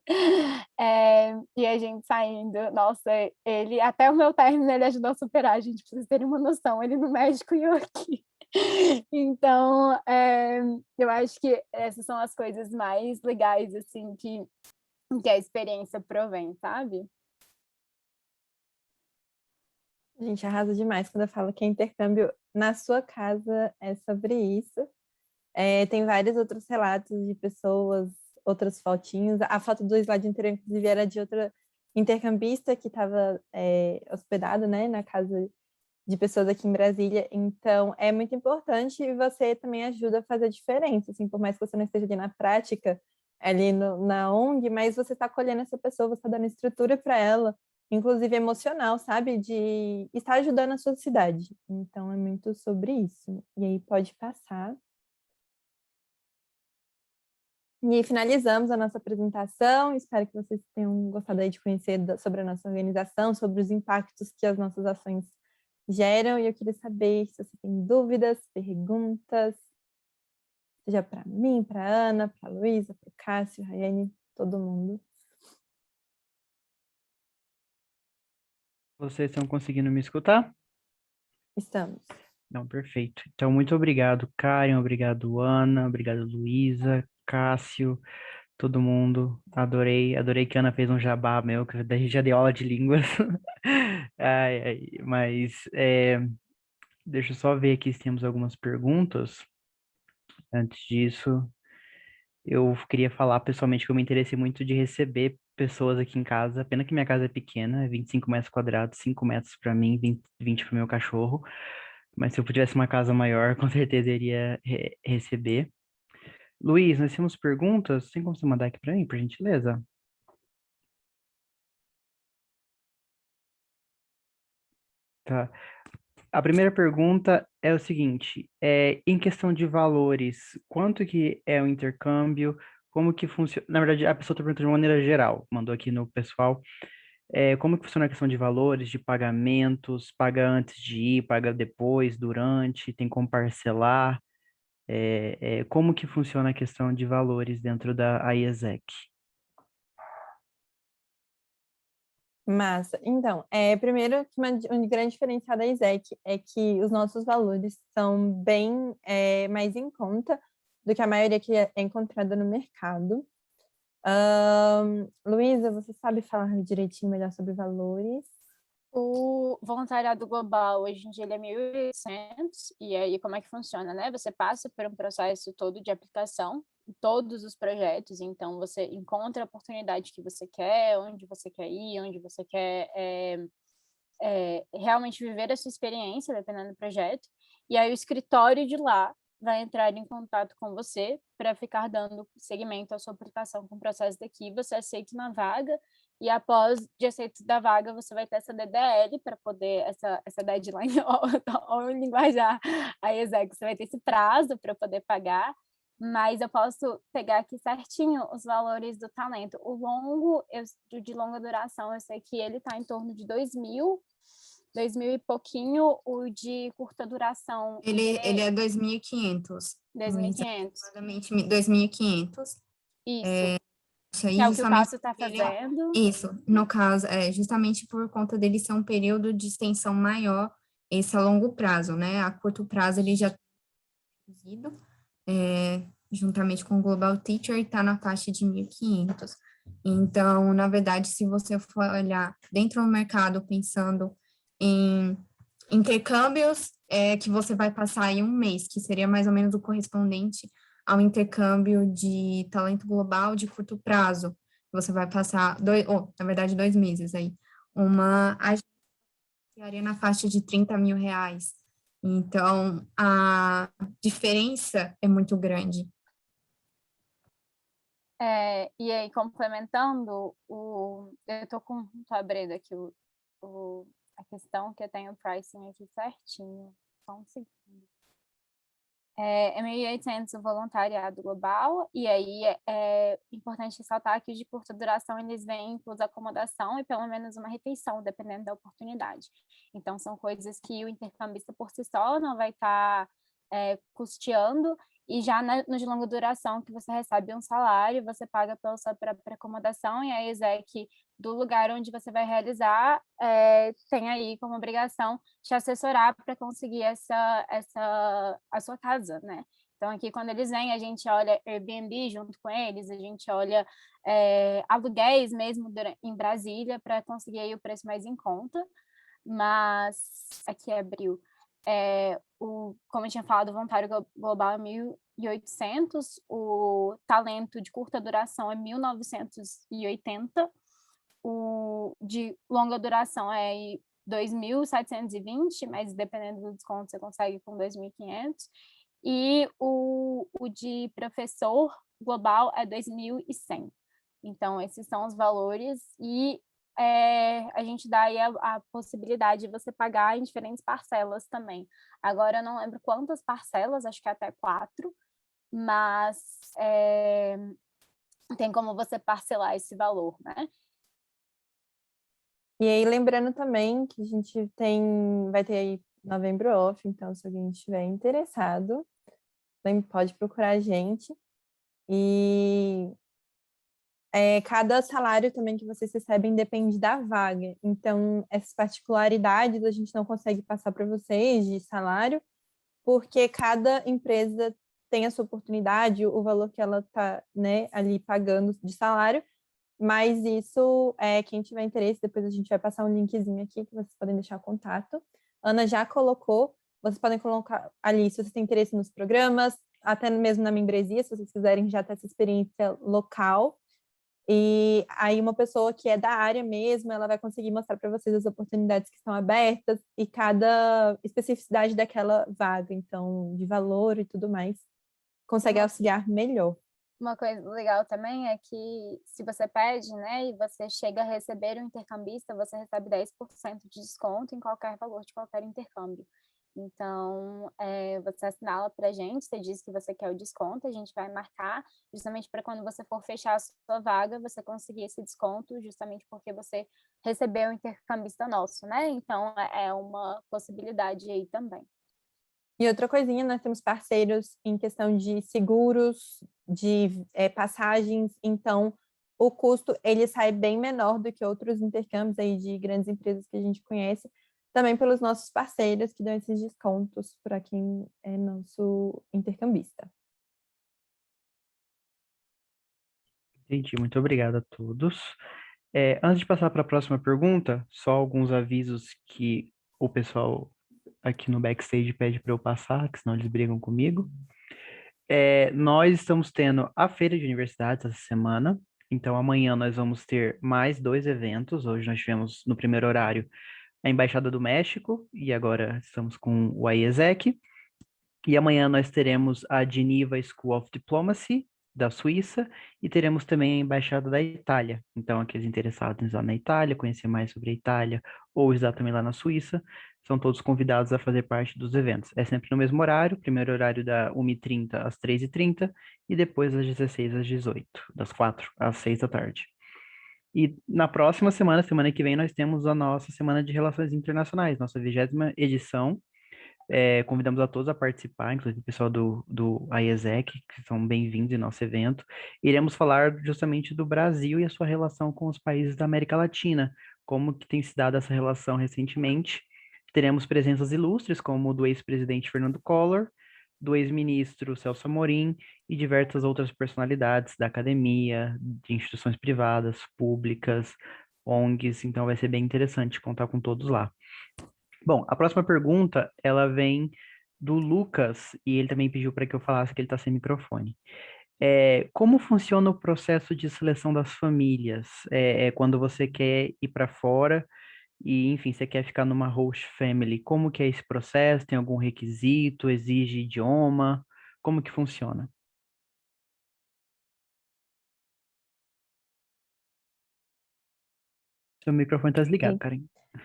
S7: E a gente saindo, nossa, ele, até o meu término, ele ajudou a superar, a gente precisa ter uma noção, ele no México e eu aqui. Então, eu acho que essas são as coisas mais legais, assim, que a experiência provém, sabe?
S2: A gente arrasa demais quando eu falo que é intercâmbio na sua casa é sobre isso. Tem vários outros relatos de pessoas, outras fotinhos. A foto do slide anterior, inclusive, era de outra intercambista que estava hospedada, né, na casa de pessoas aqui em Brasília. Então, é muito importante e você também ajuda a fazer a diferença, assim, por mais que você não esteja ali na prática, ali na ONG, mas você está acolhendo essa pessoa, você está dando estrutura para ela, inclusive emocional, sabe? De estar ajudando a sua cidade. Então, é muito sobre isso. E aí, pode passar. E finalizamos a nossa apresentação. Espero que vocês tenham gostado aí de conhecer sobre a nossa organização, sobre os impactos que as nossas ações geram. E eu queria saber se você tem dúvidas, perguntas, seja para mim, para a Ana, para a Luísa, para o Cássio, Rayane, todo mundo.
S1: Vocês estão conseguindo me escutar?
S2: Estamos.
S1: Não, perfeito. Então, muito obrigado, Karen, obrigado, Ana, obrigado, Luísa, Cássio, todo mundo. Adorei que a Ana fez um jabá meu, que daí já deu aula de línguas. Mas deixa eu só ver aqui se temos algumas perguntas. Antes disso, eu queria falar pessoalmente que eu me interessei muito de receber pessoas aqui em casa. Pena que minha casa é pequena, é 25 metros quadrados, 5 metros para mim, 20 para o meu cachorro. Mas se eu tivesse uma casa maior, com certeza eu iria receber. Luiz, nós temos perguntas? Tem como você mandar aqui para mim, por gentileza? Tá. A primeira pergunta é o seguinte, em questão de valores, quanto que é o intercâmbio, como que funciona? Na verdade, a pessoa está perguntando de maneira geral, mandou aqui no pessoal. Como que funciona a questão de valores, de pagamentos, paga antes de ir, paga depois, durante, tem como parcelar? Como que funciona a questão de valores dentro da IESEC?
S2: Massa. Então, primeiro, que um grande diferencial da ISEC é que os nossos valores são bem mais em conta do que a maioria que é encontrada no mercado. Luísa, você sabe falar direitinho melhor sobre valores?
S7: O voluntariado global, hoje em dia, ele é 1.800, e aí como é que funciona, né? Você passa por um processo todo de aplicação, em todos os projetos, então você encontra a oportunidade que você quer, onde você quer ir, onde você quer realmente viver a sua experiência, dependendo do projeto, e aí o escritório de lá vai entrar em contato com você para ficar dando seguimento à sua aplicação com o processo daqui, você aceita uma vaga, e após de aceito da vaga, você vai ter essa DDL para poder, essa deadline, ou linguajar a exec, você vai ter esse prazo para poder pagar, mas eu posso pegar aqui certinho os valores do talento. O longo, de longa duração, eu sei que ele está em torno de 2.000 e pouquinho, o de curta duração.
S5: Ele é 2.500.
S7: 2.500.
S5: Aproximadamente 2.500.
S7: Isso.
S5: Isso aí,
S7: Que é o que o
S5: justamente
S7: Cássio está fazendo.
S5: Isso, no caso, justamente por conta dele ser um período de extensão maior, esse a longo prazo, né? A curto prazo ele já está reduzido, juntamente com o Global Teacher, está na faixa de 1.500. Então, na verdade, se você for olhar dentro do mercado, pensando em intercâmbios, que você vai passar em um mês, que seria mais ou menos o correspondente ao intercâmbio de talento global de curto prazo. Você vai passar, na verdade, 2 meses aí. Uma agência ficaria na faixa de R$ 30.000. Então, a diferença é muito grande.
S7: E aí, complementando, eu estou abrindo aqui a questão que eu tenho o pricing aqui certinho. Só um segundo. É 1.800 o voluntariado global, e aí é importante ressaltar que os de curta duração eles vêm incluso acomodação e pelo menos uma refeição, dependendo da oportunidade. Então, são coisas que o intercambista por si só não vai estar custeando, e já no de longa duração, que você recebe um salário, você paga pela sua própria acomodação, e a ESEC do lugar onde você vai realizar tem aí como obrigação te assessorar para conseguir a sua casa, né? Então, aqui, quando eles vêm, a gente olha Airbnb junto com eles, a gente olha aluguéis mesmo em Brasília para conseguir aí o preço mais em conta. Mas, aqui abriu. Como eu tinha falado, o voluntário global é 1.800, o talento de curta duração é 1.980, o de longa duração é 2.720, mas dependendo do desconto você consegue com 2.500, e o de professor global é 2.100. Então, esses são os valores, e a gente dá aí a possibilidade de você pagar em diferentes parcelas também. Agora, eu não lembro quantas parcelas, acho que até 4, mas tem como você parcelar esse valor, né?
S2: E aí, lembrando também que a gente vai ter aí novembro off, então se alguém estiver interessado, pode procurar a gente. E cada salário também que vocês recebem depende da vaga. Então, essas particularidades a gente não consegue passar para vocês de salário, porque cada empresa tem a sua oportunidade, o valor que ela está, né, ali pagando de salário. Mas isso, quem tiver interesse, depois a gente vai passar um linkzinho aqui que vocês podem deixar contato. Ana já colocou, vocês podem colocar ali se vocês têm interesse nos programas, até mesmo na membresia, se vocês quiserem já ter essa experiência local. E aí uma pessoa que é da área mesmo, ela vai conseguir mostrar para vocês as oportunidades que estão abertas e cada especificidade daquela vaga, então, de valor e tudo mais, consegue auxiliar melhor.
S7: Uma coisa legal também é que se você pede, né, e você chega a receber um intercambista, você recebe 10% de desconto em qualquer valor de qualquer intercâmbio. Então, você assinala para a gente, você diz que você quer o desconto, a gente vai marcar, justamente para quando você for fechar a sua vaga, você conseguir esse desconto, justamente porque você recebeu um intercambista nosso, né? Então, é uma possibilidade aí também.
S2: E outra coisinha, nós temos parceiros em questão de seguros, de passagens, então o custo ele sai bem menor do que outros intercâmbios aí de grandes empresas que a gente conhece, também pelos nossos parceiros que dão esses descontos para quem é nosso intercambista.
S1: Entendi, muito obrigado a todos. Antes de passar para a próxima pergunta, só alguns avisos que o pessoal aqui no backstage pede para eu passar, que senão eles brigam comigo. Nós estamos tendo a feira de universidades essa semana, então amanhã nós vamos ter mais 2 eventos. Hoje nós tivemos no primeiro horário a Embaixada do México e agora estamos com o IESEC. E amanhã nós teremos a Geneva School of Diplomacy da Suíça e teremos também a Embaixada da Itália. Então, aqueles interessados lá na Itália, conhecer mais sobre a Itália ou estudar também lá na Suíça, são todos convidados a fazer parte dos eventos. É sempre no mesmo horário, primeiro horário da 1h30 às 3h30 e depois das 16 às 18, das 4 às 6 da tarde. E na próxima semana, semana que vem, nós temos a nossa Semana de Relações Internacionais, nossa 20ª edição. Convidamos a todos a participar, inclusive o pessoal do IESEC, que são bem-vindos em nosso evento. Iremos falar justamente do Brasil e a sua relação com os países da América Latina, como que tem se dado essa relação recentemente. Teremos presenças ilustres, como do ex-presidente Fernando Collor, do ex-ministro Celso Amorim e diversas outras personalidades da academia, de instituições privadas, públicas, ONGs, então vai ser bem interessante contar com todos lá. Bom, a próxima pergunta, ela vem do Lucas, e ele também pediu para que eu falasse que ele está sem microfone. Como funciona o processo de seleção das famílias? Quando você quer ir para fora e, enfim, você quer ficar numa host family, como que é esse processo? Tem algum requisito? Exige idioma? Como que funciona? Seu microfone está desligado,
S2: Sim.
S1: Karen.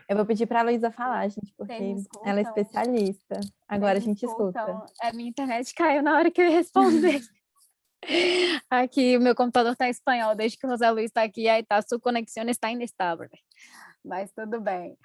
S2: Eu vou pedir para a Luísa falar, gente, porque ela é especialista. Agora a gente escuta.
S7: A minha internet caiu na hora que eu ia responder. Aqui, o meu computador está em espanhol, desde que o José Luiz está aqui, aí tá, sua conexão está inestável. Mas tudo bem.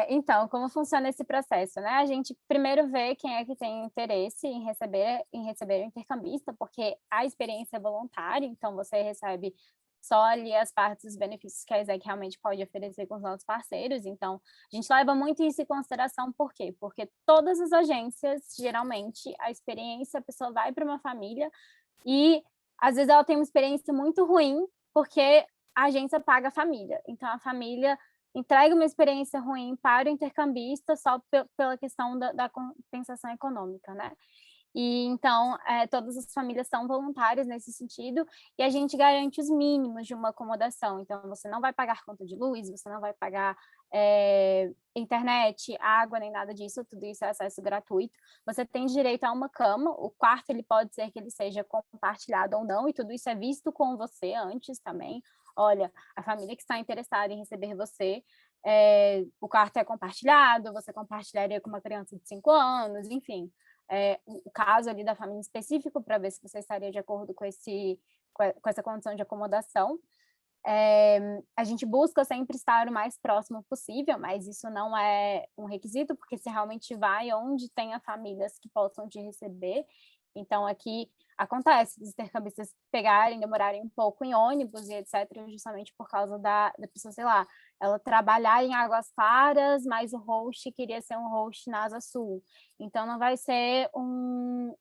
S7: Então, como funciona esse processo, né? A gente primeiro vê quem é que tem interesse em receber o intercambista, porque a experiência é voluntária, então você recebe só ali as partes dos benefícios que a IESEC realmente pode oferecer com os nossos parceiros. Então, a gente leva muito isso em consideração, por quê? Porque todas as agências, geralmente, a pessoa vai para uma família e, às vezes, ela tem uma experiência muito ruim, porque a agência paga a família. Então, a família entrega uma experiência ruim para o intercambista só pela questão da compensação econômica, né? E então, todas as famílias são voluntárias nesse sentido, e a gente garante os mínimos de uma acomodação. Então, você não vai pagar conta de luz, você não vai pagar internet, água, nem nada disso, tudo isso é acesso gratuito. Você tem direito a uma cama, o quarto ele pode ser que ele seja compartilhado ou não, e tudo isso é visto com você antes também. Olha, a família que está interessada em receber você, o quarto é compartilhado, você compartilharia com uma criança de 5 anos, enfim. O caso ali da família específico para ver se você estaria de acordo com essa condição de acomodação. A gente busca sempre estar o mais próximo possível, mas isso não é um requisito, porque você realmente vai onde tenha famílias que possam te receber. Então, aqui acontece os intercambistas demorarem um pouco em ônibus e etc., justamente por causa da pessoa, sei lá, ela trabalhar em Águas Claras, mas o host queria ser um host na Asa Sul. Então, não vai ser um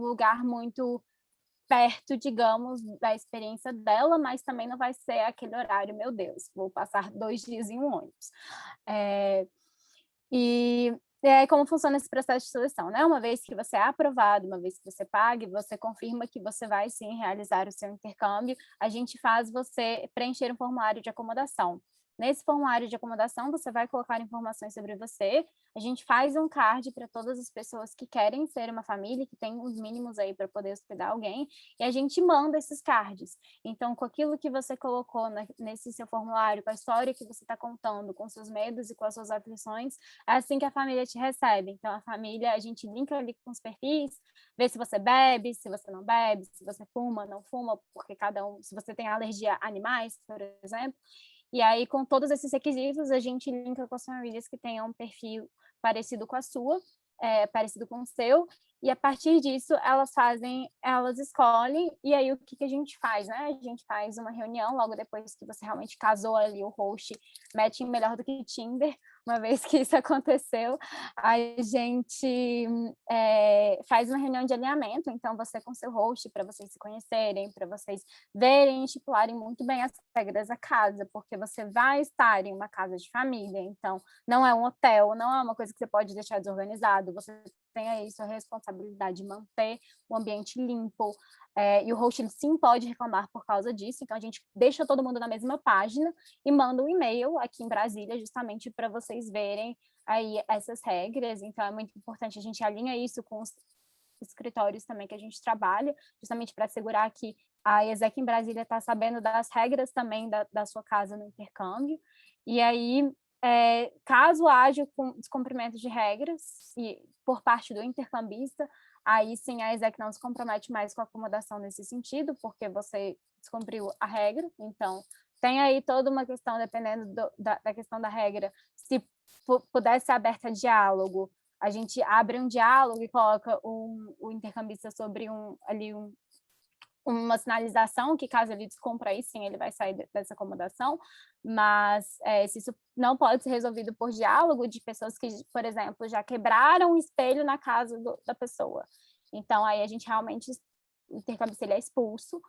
S7: lugar muito perto, digamos, da experiência dela, mas também não vai ser aquele horário, meu Deus, vou passar 2 dias em um ônibus. E aí, como funciona esse processo de seleção, né? Uma vez que você é aprovado, uma vez que você pague, você confirma que você vai, sim, realizar o seu intercâmbio, a gente faz você preencher um formulário de acomodação. Nesse formulário de acomodação, você vai colocar informações sobre você, a gente faz um card para todas as pessoas que querem ser uma família, que tem os mínimos aí para poder hospedar alguém, e a gente manda esses cards. Então, com aquilo que você colocou nesse seu formulário, com a história que você está contando, com seus medos e com as suas aflições, é assim que a família te recebe. Então, a família, a gente linka ali com os perfis, vê se você bebe, se você não bebe, se você fuma, não fuma, porque cada um, se você tem alergia a animais, por exemplo. E aí, com todos esses requisitos, a gente linka com as famílias que tenham um perfil parecido com a sua, parecido com o seu, e a partir disso elas escolhem, e aí o que a gente faz, né? A gente faz uma reunião logo depois que você realmente casou ali o host, matching melhor do que Tinder, uma vez que isso aconteceu, a gente faz uma reunião de alinhamento, então você com seu host, para vocês se conhecerem, para vocês verem e estipularem muito bem as regras da casa, porque você vai estar em uma casa de família, então não é um hotel, não é uma coisa que você pode deixar desorganizado, você tem aí sua responsabilidade de manter o ambiente limpo, e o host ele sim pode reclamar por causa disso, então a gente deixa todo mundo na mesma página e manda um e-mail aqui em Brasília justamente para vocês verem aí essas regras, então é muito importante, a gente alinha isso com os escritórios também que a gente trabalha, justamente para assegurar que a ESEC em Brasília está sabendo das regras também da sua casa no intercâmbio, e aí caso haja descumprimento de regras e por parte do intercambista, aí sim a ESEC não se compromete mais com a acomodação nesse sentido, porque você descumpriu a regra, então tem aí toda uma questão, dependendo da questão da regra, se puder ser aberta a diálogo, a gente abre um diálogo e coloca o intercambista sobre uma sinalização que caso ele descumpra aí, sim, ele vai sair dessa acomodação, mas se isso não pode ser resolvido por diálogo de pessoas que, por exemplo, já quebraram o espelho na casa da pessoa. Então, aí a gente realmente, o intercambista ele é expulso,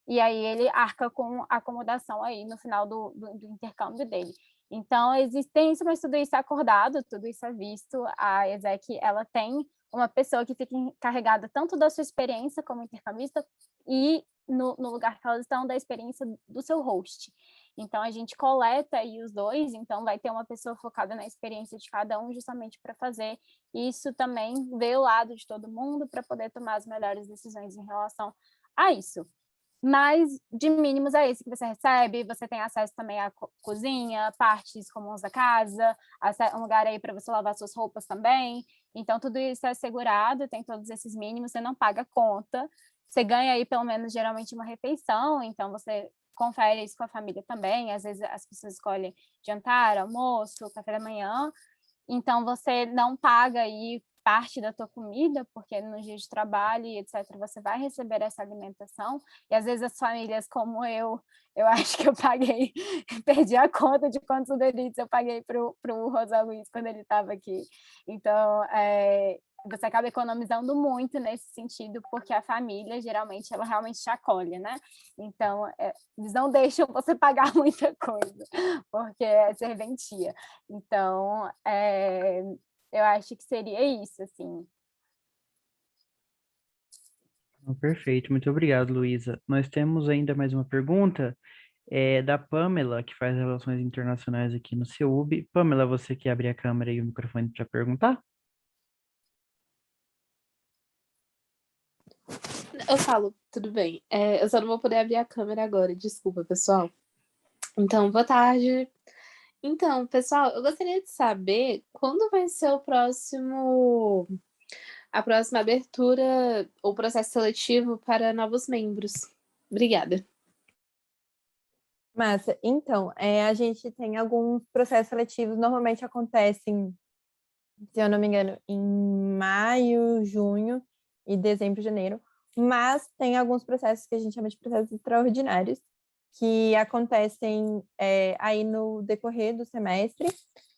S7: e aí ele arca com a acomodação aí no final do intercâmbio dele. Então, existem isso, mas tudo isso é acordado, tudo isso é visto. A ESEC, ela tem uma pessoa que fica encarregada tanto da sua experiência como intercambista e no lugar que elas estão, da experiência do seu host. Então, a gente coleta aí os dois, então vai ter uma pessoa focada na experiência de cada um, justamente para fazer isso também, ver o lado de todo mundo, para poder tomar as melhores decisões em relação a isso. Mas de mínimos é esse que você recebe, você tem acesso também à cozinha, partes comuns da casa, um lugar aí para você lavar suas roupas também, então tudo isso é assegurado, tem todos esses mínimos, você não paga conta, você ganha aí pelo menos geralmente uma refeição, então você confere isso com a família também, às vezes as pessoas escolhem jantar, almoço, café da manhã, então você não paga aí parte da tua comida, porque no dia de trabalho e etc, você vai receber essa alimentação, e às vezes as famílias como eu acho que eu paguei, perdi a conta de quantos Uber Eats eu paguei pro José Luiz quando ele estava aqui, então você acaba economizando muito nesse sentido, porque a família, geralmente, ela realmente te acolhe, né? Então, eles não deixam você pagar muita coisa, porque é serventia. Então, eu acho que seria isso, assim.
S1: Perfeito, muito obrigado, Luísa. Nós temos ainda mais uma pergunta, da Pamela, que faz relações internacionais aqui no CEUB. Pamela, você quer abrir a câmera e o microfone para perguntar?
S8: Eu falo, tudo bem. Eu só não vou poder abrir a câmera agora, desculpa, pessoal. Então, boa tarde. Então, pessoal, eu gostaria de saber quando vai ser a próxima abertura ou processo seletivo para novos membros. Obrigada.
S2: Massa. Então, a gente tem alguns processos seletivos, normalmente acontecem, se eu não me engano, em maio, junho e dezembro, janeiro, mas tem alguns processos que a gente chama de processos extraordinários, que acontecem aí no decorrer do semestre.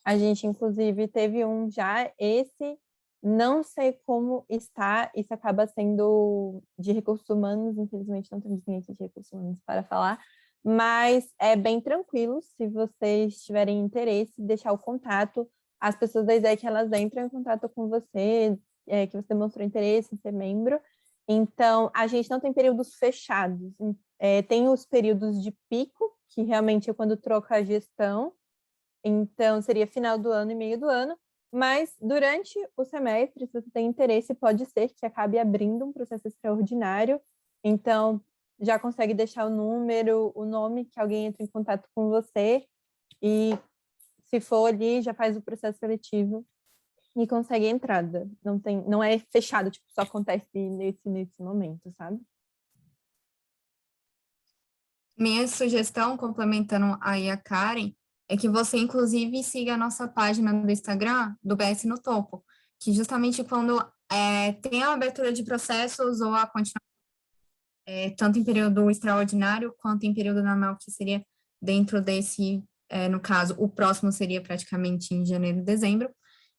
S2: A gente, inclusive, teve um já, esse, não sei como está, isso acaba sendo de recursos humanos, infelizmente não temos ninguém aqui de recursos humanos para falar, mas é bem tranquilo, se vocês tiverem interesse, deixar o contato, as pessoas da ESEC, elas entram em contato com você, que você demonstrou interesse em ser membro. Então, a gente não tem períodos fechados, tem os períodos de pico, que realmente é quando troca a gestão, Então, seria final do ano e meio do ano. Mas, durante o semestre, se você tem interesse, pode ser que acabe abrindo um processo extraordinário. Então, já consegue deixar o número, o nome, que alguém entre em contato com você. E, se for ali, já faz o processo seletivo e consegue a entrada. Não é fechado, tipo, só acontece nesse momento, sabe?
S5: Minha sugestão, complementando aí a Karen, é que você, inclusive, siga a nossa página do Instagram, do BS no Topo, que justamente quando tem a abertura de processos ou a continuação, tanto em período extraordinário quanto em período normal, que seria dentro desse, no caso, o próximo seria praticamente em janeiro e dezembro.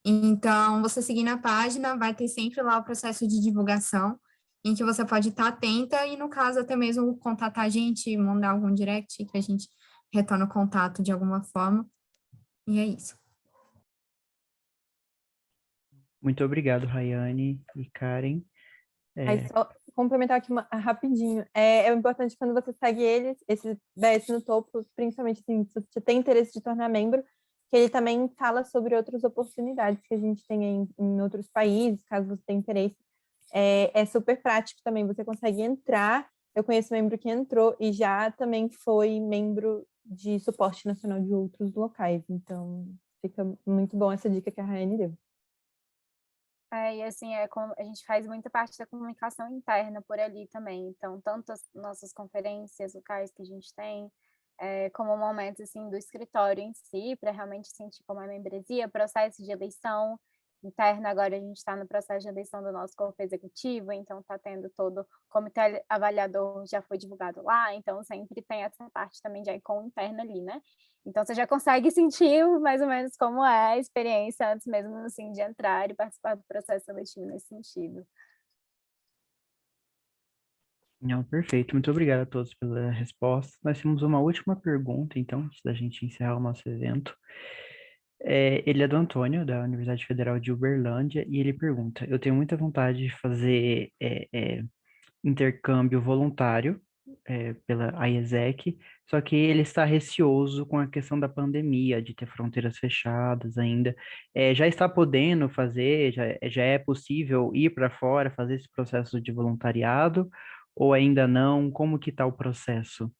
S5: Então, você seguindo a página, vai ter sempre lá o processo de divulgação, em que você pode estar atenta e, no caso, até mesmo contatar a gente, mandar algum direct, que a gente retorna o contato de alguma forma. E é isso.
S1: Muito obrigado, Rayane e Karen.
S2: Aí só complementar aqui rapidinho. É importante quando você segue eles, esse BS no Topo, principalmente assim, se você tem interesse de tornar membro, que ele também fala sobre outras oportunidades que a gente tem em outros países, caso você tenha interesse. É super prático também, você consegue entrar. Eu conheço membro que entrou e já também foi membro de suporte nacional de outros locais. Então, fica muito bom essa dica que a Rayane deu.
S7: E assim, a gente faz muita parte da comunicação interna por ali também. Então, tanto as nossas conferências locais que a gente tem, como momentos assim, do escritório em si, para realmente sentir como é a membresia, processo de eleição interna. Agora a gente está no processo de eleição do nosso corpo executivo, então está tendo todo o comitê avaliador, já foi divulgado lá, então sempre tem essa parte também de ICOM interna ali, né? Então você já consegue sentir mais ou menos como é a experiência antes mesmo assim, de entrar e participar do processo seletivo nesse sentido.
S1: Não, perfeito. Muito obrigado a todos pela resposta. Nós temos uma última pergunta, então, antes da gente encerrar o nosso evento. Ele é do Antônio, da Universidade Federal de Uberlândia, e ele pergunta: eu tenho muita vontade de fazer intercâmbio voluntário pela IESEC, só que ele está receoso com a questão da pandemia, de ter fronteiras fechadas ainda. Já está podendo fazer, já é possível ir para fora, fazer esse processo de voluntariado, ou ainda não? Como que está o processo?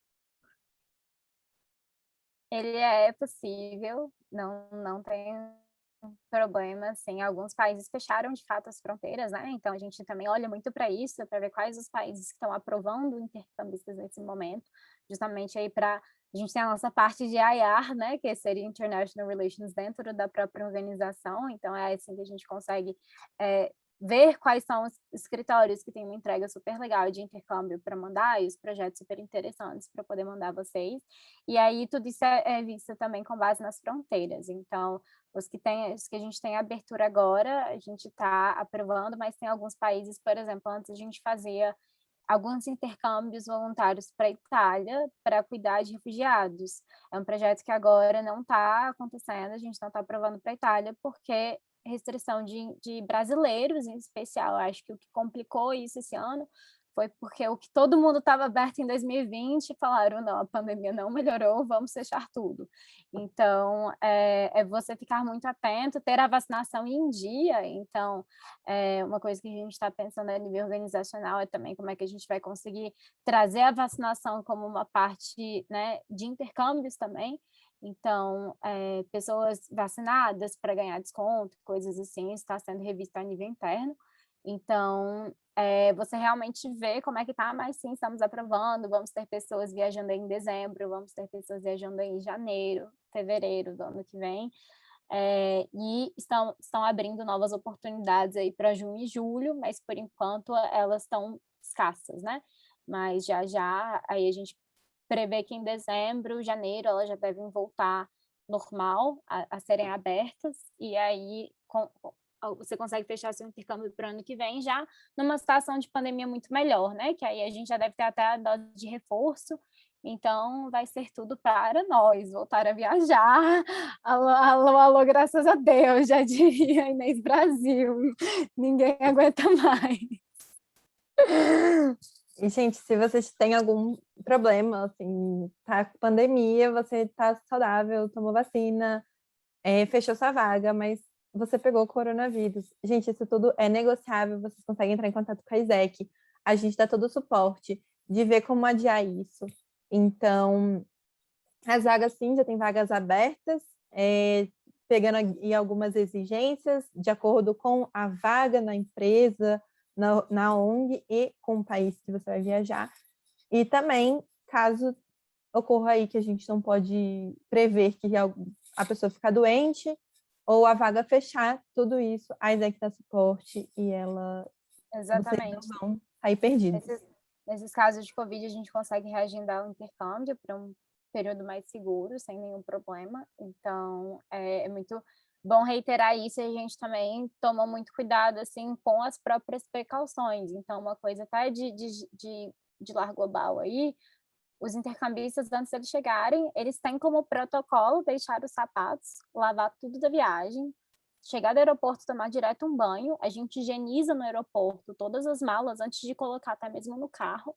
S7: Ele é possível, não tem problema, assim, alguns países fecharam de fato as fronteiras, né? Então a gente também olha muito para isso, para ver quais os países que estão aprovando intercambistas nesse momento, justamente aí para a gente tem a nossa parte de IR, né, que seria International Relations dentro da própria organização, então é assim que a gente consegue ver quais são os escritórios que têm uma entrega super legal de intercâmbio para mandar e os projetos super interessantes para poder mandar vocês. E aí tudo isso é visto também com base nas fronteiras. Então, os que a gente tem abertura agora, a gente está aprovando, mas tem alguns países, por exemplo, antes a gente fazia alguns intercâmbios voluntários para a Itália para cuidar de refugiados. É um projeto que agora não está acontecendo, a gente não está aprovando para a Itália, porque restrição de brasileiros em especial. Acho que o que complicou isso esse ano foi porque o que todo mundo estava aberto em 2020 falaram, não, a pandemia não melhorou, vamos fechar tudo. Então, é você ficar muito atento, ter a vacinação em dia. Então, uma coisa que a gente está pensando a nível organizacional é também como é que a gente vai conseguir trazer a vacinação como uma parte, né, de intercâmbios também. Então, pessoas vacinadas para ganhar desconto, coisas assim, está sendo revista a nível interno. Então, você realmente vê como é que está, mas sim, estamos aprovando, vamos ter pessoas viajando aí em dezembro, vamos ter pessoas viajando aí em janeiro, fevereiro do ano que vem, e estão abrindo novas oportunidades aí para junho e julho, mas por enquanto elas estão escassas, né? Mas já aí a gente prevê que em dezembro, janeiro, elas já devem voltar normal, a serem abertas, e aí você consegue fechar seu intercâmbio para o ano que vem já numa situação de pandemia muito melhor, né? Que aí a gente já deve ter até a dose de reforço, então vai ser tudo para nós, voltar a viajar. Alô, alô, alô, graças a Deus, já diria Inês Brasil, ninguém aguenta mais.
S2: E, gente, se vocês têm algum problema, assim, tá com pandemia, você tá saudável, tomou vacina, fechou sua vaga, mas você pegou o coronavírus. Gente, isso tudo é negociável, vocês conseguem entrar em contato com a ISEC. A gente dá todo o suporte de ver como adiar isso. Então, as vagas, sim, já tem vagas abertas, pegando em algumas exigências, de acordo com a vaga na empresa, na ONG e com o país que você vai viajar. E também, caso ocorra aí que a gente não pode prever que a pessoa ficar doente ou a vaga fechar, tudo isso, a ISEC dá suporte e vocês não
S7: Exatamente.
S2: vão sair perdidos.
S7: Nesses casos de Covid, a gente consegue reagendar o intercâmbio para um período mais seguro, sem nenhum problema. Então, é muito bom reiterar isso, e a gente também toma muito cuidado, assim, com as próprias precauções. Então, uma coisa até de lar global aí, os intercambistas, antes de eles chegarem, eles têm como protocolo deixar os sapatos, lavar tudo da viagem, chegar do aeroporto, tomar direto um banho, a gente higieniza no aeroporto todas as malas antes de colocar até mesmo no carro.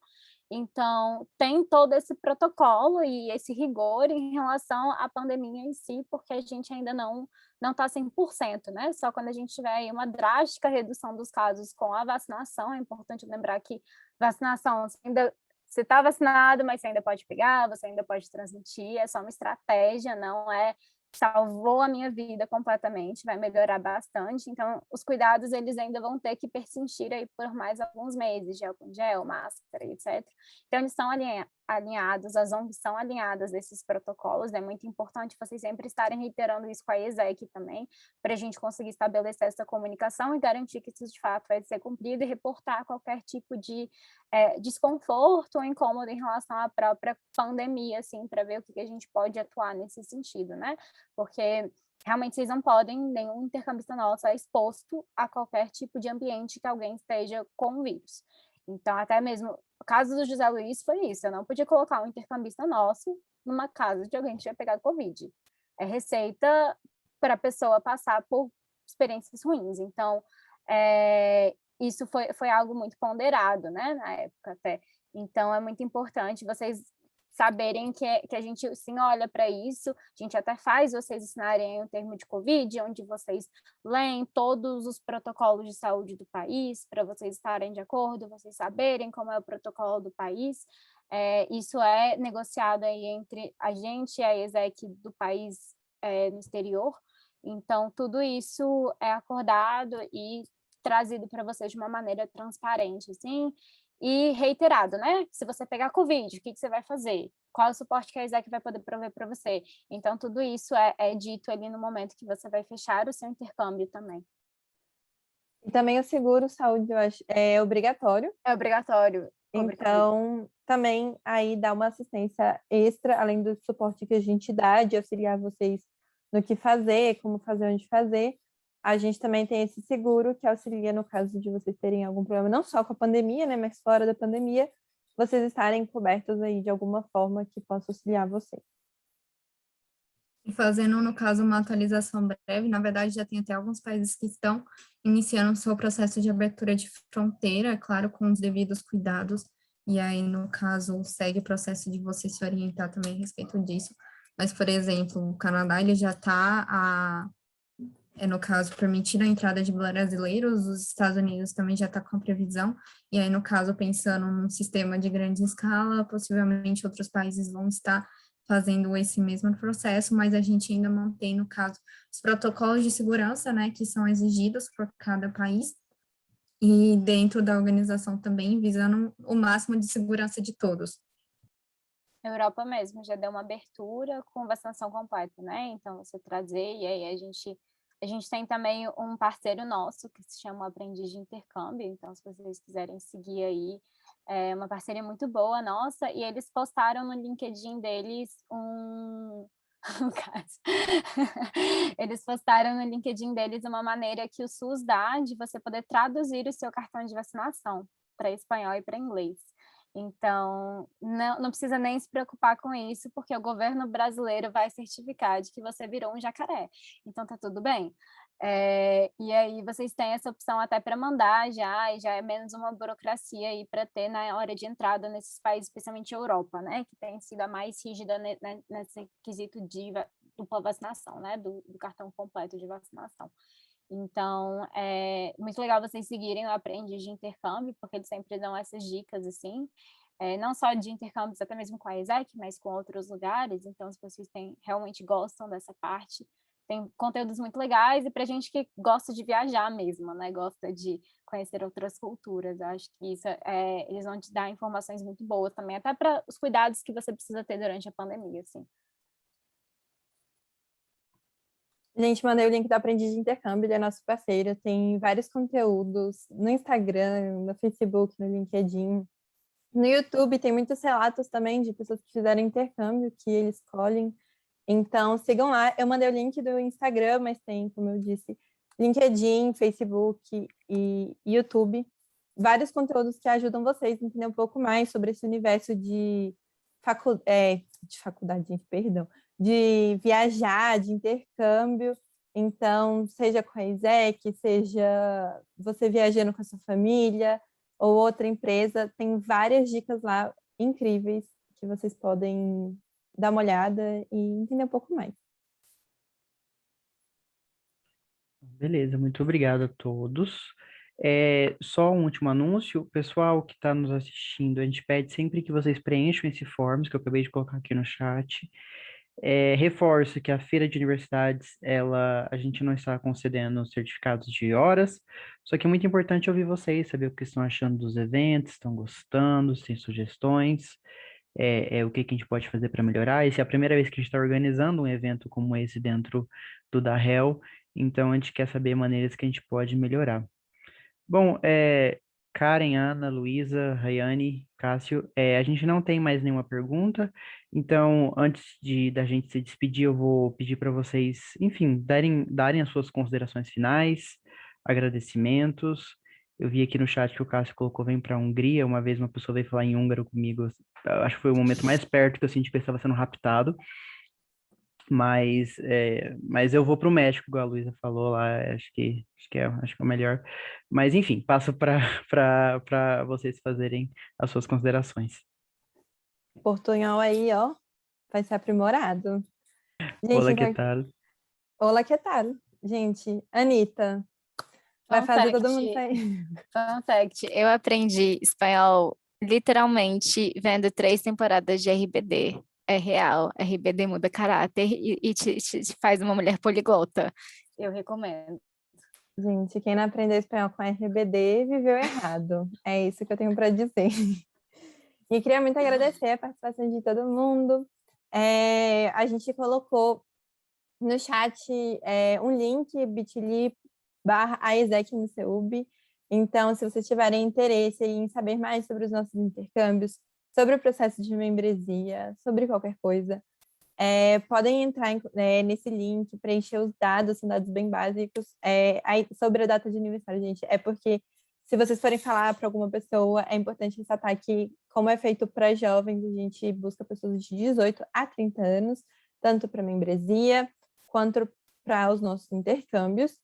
S7: Então, tem todo esse protocolo e esse rigor em relação à pandemia em si, porque a gente ainda não está 100%, né? Só quando a gente tiver aí uma drástica redução dos casos com a vacinação, é importante lembrar que vacinação, você está vacinado, mas você ainda pode pegar, você ainda pode transmitir, é só uma estratégia, não é salvou a minha vida completamente, vai melhorar bastante. Então, os cuidados, eles ainda vão ter que persistir aí por mais alguns meses, gel com gel, máscara, etc. Então, eles são alinhados, as ONGs são alinhadas desses protocolos, é muito importante vocês sempre estarem reiterando isso com a ISEC também, para a gente conseguir estabelecer essa comunicação e garantir que isso de fato vai ser cumprido e reportar qualquer tipo de desconforto ou incômodo em relação à própria pandemia, assim, para ver o que a gente pode atuar nesse sentido, né? Porque realmente vocês não podem, nenhum intercambista nosso é exposto a qualquer tipo de ambiente que alguém esteja com o vírus. Então, até mesmo, o caso do José Luiz foi isso, eu não podia colocar um intercambista nosso numa casa de alguém que tinha pegado Covid. É receita para a pessoa passar por experiências ruins. Então, isso foi algo muito ponderado, né, na época até. Então, é muito importante vocês saberem que a gente, sim, olha para isso, a gente até faz vocês assinarem o termo de Covid, onde vocês leem todos os protocolos de saúde do país, para vocês estarem de acordo, vocês saberem como é o protocolo do país. Isso é negociado aí entre a gente e a ISEC do país no exterior. Então, tudo isso é acordado e trazido para vocês de uma maneira transparente, assim, e reiterado, né? Se você pegar Covid, o que você vai fazer? Qual é o suporte que a ISEC vai poder prover para você? Então, tudo isso é dito ali no momento que você vai fechar o seu intercâmbio também.
S2: E também o seguro-saúde, eu acho, é obrigatório.
S7: É obrigatório.
S2: Então, também aí dá uma assistência extra, além do suporte que a gente dá, de auxiliar vocês no que fazer, como fazer, onde fazer. A gente também tem esse seguro que auxilia no caso de vocês terem algum problema, não só com a pandemia, né, mas fora da pandemia, vocês estarem cobertos aí de alguma forma que possa auxiliar vocês.
S5: E fazendo, no caso, uma atualização breve, na verdade, já tem até alguns países que estão iniciando o seu processo de abertura de fronteira, claro, com os devidos cuidados, e aí, no caso, segue o processo de você se orientar também a respeito disso. Mas, por exemplo, o Canadá, ele já está no caso, permitir a entrada de brasileiros, os Estados Unidos também já está com a previsão, e aí, no caso, pensando num sistema de grande escala, possivelmente outros países vão estar fazendo esse mesmo processo, mas a gente ainda mantém, no caso, os protocolos de segurança, né, que são exigidos por cada país, e dentro da organização também, visando o máximo de segurança de todos.
S7: A Europa mesmo já deu uma abertura com vacinação completa, né? Então, você trazer, e aí a gente tem também um parceiro nosso que se chama Aprendiz de Intercâmbio, então se vocês quiserem seguir aí, é uma parceria muito boa nossa, e eles postaram no LinkedIn deles eles postaram no LinkedIn deles uma maneira que o SUS dá de você poder traduzir o seu cartão de vacinação para espanhol e para inglês. Então, não precisa nem se preocupar com isso, porque o governo brasileiro vai certificar de que você virou um jacaré. Então, tá tudo bem. E aí, vocês têm essa opção até para mandar já, e já é menos uma burocracia aí para ter na hora de entrada nesses países, especialmente a Europa, né? Que tem sido a mais rígida nesse quesito dupla vacinação, né? Do cartão completo de vacinação. Então, é muito legal vocês seguirem o Aprendiz de Intercâmbio, porque eles sempre dão essas dicas, assim, não só de intercâmbios, até mesmo com a ESEC, mas com outros lugares. Então, se vocês realmente gostam dessa parte, tem conteúdos muito legais, e para gente que gosta de viajar mesmo, né? Gosta de conhecer outras culturas. Eu acho que isso eles vão te dar informações muito boas também, até para os cuidados que você precisa ter durante a pandemia, assim.
S2: Gente, mandei o link do Aprendiz de Intercâmbio, ele é nosso parceiro, tem vários conteúdos no Instagram, no Facebook, no LinkedIn. No YouTube tem muitos relatos também de pessoas que fizeram intercâmbio, que eles escolhem. Então, sigam lá. Eu mandei o link do Instagram, mas tem, como eu disse, LinkedIn, Facebook e YouTube. Vários conteúdos que ajudam vocês a entender um pouco mais sobre esse universo de faculdade, gente, perdão, de viajar, de intercâmbio. Então, seja com a ESEC, seja você viajando com a sua família ou outra empresa, tem várias dicas lá incríveis que vocês podem dar uma olhada e entender um pouco mais.
S1: Beleza, muito obrigado a todos. Só um último anúncio, pessoal que está nos assistindo, a gente pede sempre que vocês preencham esse forms que eu acabei de colocar aqui no chat. Reforço que a feira de universidades, a gente não está concedendo certificados de horas, só que é muito importante ouvir vocês, saber o que estão achando dos eventos, estão gostando, se tem sugestões, o que a gente pode fazer para melhorar. Essa é a primeira vez que a gente está organizando um evento como esse dentro do Darrell, então a gente quer saber maneiras que a gente pode melhorar. Bom, Karen, Ana, Luísa, Rayane, Cássio, a gente não tem mais nenhuma pergunta, então antes da gente se despedir, eu vou pedir para vocês, enfim, darem as suas considerações finais, agradecimentos. Eu vi aqui no chat que o Cássio colocou, vem para a Hungria, uma vez uma pessoa veio falar em húngaro comigo, eu acho que foi o momento mais perto que eu senti que eu estava sendo raptado. Mas eu vou para o México, igual a Luísa falou lá, acho que é o melhor. Mas, enfim, passo para vocês fazerem as suas considerações.
S2: Portunhol aí, ó, vai ser aprimorado. Gente,
S1: Olá, que
S2: então...
S1: tal?
S2: Olá, que tal? Gente, Anitta, vai fazer todo mundo sair.
S7: Fun fact, eu aprendi espanhol literalmente vendo 3 temporadas de RBD. É real, RBD muda caráter e te faz uma mulher poliglota. Eu recomendo.
S2: Gente, quem não aprendeu espanhol com RBD viveu errado. É isso que eu tenho para dizer. E queria muito agradecer a participação de todo mundo. A gente colocou no chat um link bit.ly/AESEC no CEUB. Então, se vocês tiverem interesse em saber mais sobre os nossos intercâmbios, sobre o processo de membresia, sobre qualquer coisa, podem entrar nesse link, preencher os dados, são dados bem básicos. Sobre a data de aniversário, gente, é porque se vocês forem falar para alguma pessoa, é importante ressaltar que, como é feito para jovens, a gente busca pessoas de 18 a 30 anos, tanto para membresia quanto para os nossos intercâmbios.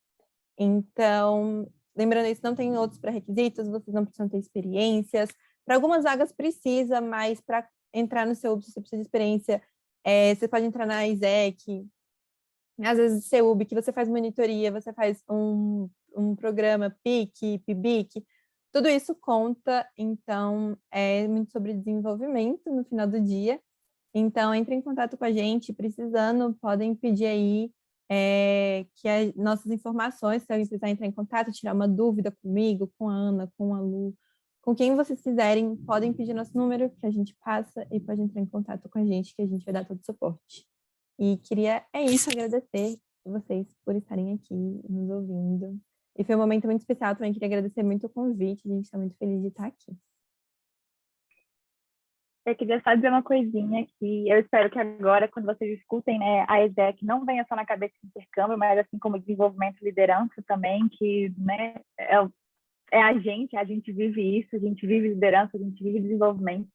S2: Então, lembrando isso, não tem outros pré-requisitos, vocês não precisam ter experiências. Para algumas vagas precisa, mas para entrar no CEUB, você precisa de experiência. Você pode entrar na ESEC, às vezes CEUB, que você faz monitoria, você faz um programa PIC, PIBIC, tudo isso conta, então é muito sobre desenvolvimento no final do dia. Então, entre em contato com a gente, precisando, podem pedir aí que as nossas informações, se alguém precisar entrar em contato, tirar uma dúvida comigo, com a Ana, com a Lu, com quem vocês quiserem, podem pedir nosso número, que a gente passa, e pode entrar em contato com a gente, que a gente vai dar todo o suporte. E queria, agradecer vocês por estarem aqui nos ouvindo. E foi um momento muito especial também, queria agradecer muito o convite, a gente está muito feliz de estar aqui.
S4: Eu queria só dizer uma coisinha que eu espero que agora, quando vocês escutem, né, a ESEC não venha só na cabeça de intercâmbio, mas assim como desenvolvimento e liderança também, que, né, a gente vive isso, a gente vive liderança, a gente vive desenvolvimento.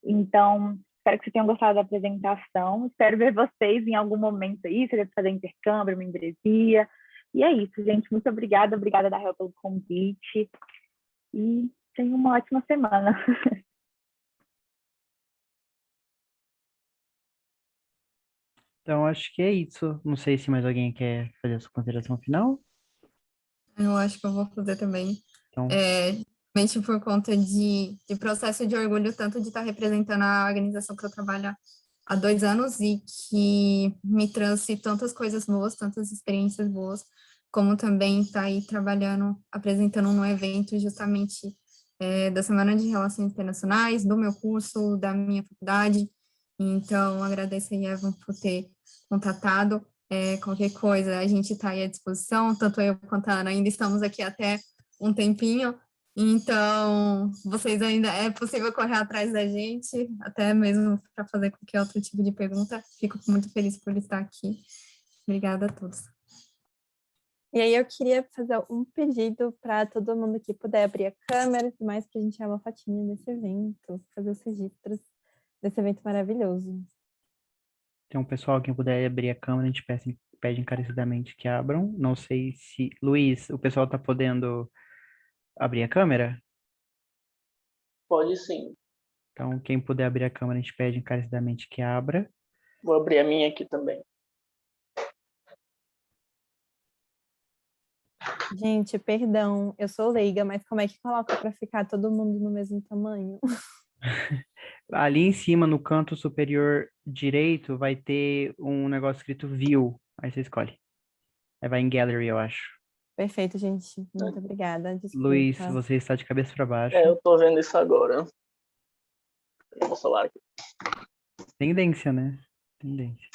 S4: Então, espero que vocês tenham gostado da apresentação, espero ver vocês em algum momento aí, seja fazer intercâmbio, membresia. E é isso, gente, muito obrigada Darrell pelo convite e tenham uma ótima semana.
S1: Então, acho que é isso. Não sei se mais alguém quer fazer a sua consideração final.
S5: Eu acho que eu vou fazer também.
S1: Então,
S5: Realmente por conta de processo de orgulho, tanto de estar representando a organização que eu trabalho há 2 anos e que me trouxe tantas coisas boas, tantas experiências boas, como também estar aí trabalhando, apresentando um evento justamente da Semana de Relações Internacionais, do meu curso, da minha faculdade. Então, agradeço aí, Evan, por ter contatado. Qualquer coisa, a gente está aí à disposição, tanto eu quanto a Ana ainda estamos aqui até um tempinho, então vocês ainda é possível correr atrás da gente, até mesmo para fazer qualquer outro tipo de pergunta. Fico muito feliz por estar aqui. Obrigada a todos.
S2: E aí eu queria fazer um pedido para todo mundo que puder abrir a câmera e tudo mais, para a gente tirar uma fotinha desse evento, fazer os registros desse evento maravilhoso.
S1: tem um pessoal que puder abrir a câmera, a gente pede encarecidamente que abram. Não sei se... Luiz, o pessoal tá podendo abrir a câmera?
S3: Pode sim.
S1: Então, quem puder abrir a câmera, a gente pede encarecidamente que abra.
S3: Vou abrir a minha aqui também.
S2: Gente, perdão, eu sou leiga, mas como é que coloca para ficar todo mundo no mesmo tamanho?
S1: Ali em cima, no canto superior direito, vai ter um negócio escrito View. Aí você escolhe. Aí vai em Gallery, eu acho.
S2: Perfeito, gente. Muito obrigada.
S1: Luiz,
S2: Desculpa.
S1: você está de cabeça para baixo.
S3: Eu tô vendo isso agora. Meu celular aqui.
S1: Tendência, né? Tendência.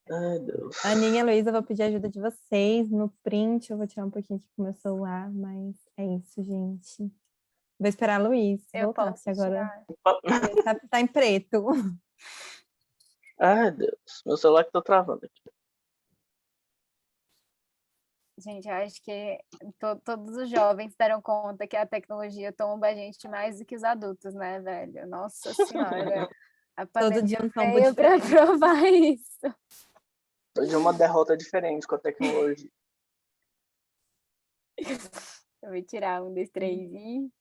S3: Ai, Deus.
S2: Aninha e Luísa, eu vou pedir ajuda de vocês no print. Eu vou tirar um pouquinho aqui com o meu celular, mas é isso, gente. Vou esperar a Luiz
S7: Eu
S2: voltar,
S7: posso
S2: porque agora
S7: tirar.
S2: tá em preto.
S3: Ai, Deus. Meu celular que tá travando aqui.
S7: Gente, eu acho que todos os jovens deram conta que a tecnologia tomba a gente mais do que os adultos, né, velho? Nossa Senhora. A
S2: Todo dia
S7: pandemia
S2: um tombo
S7: veio para
S2: diferente.
S7: provar isso.
S3: Tô de uma derrota diferente com a tecnologia.
S7: Eu vou tirar 1, 2, 3 e...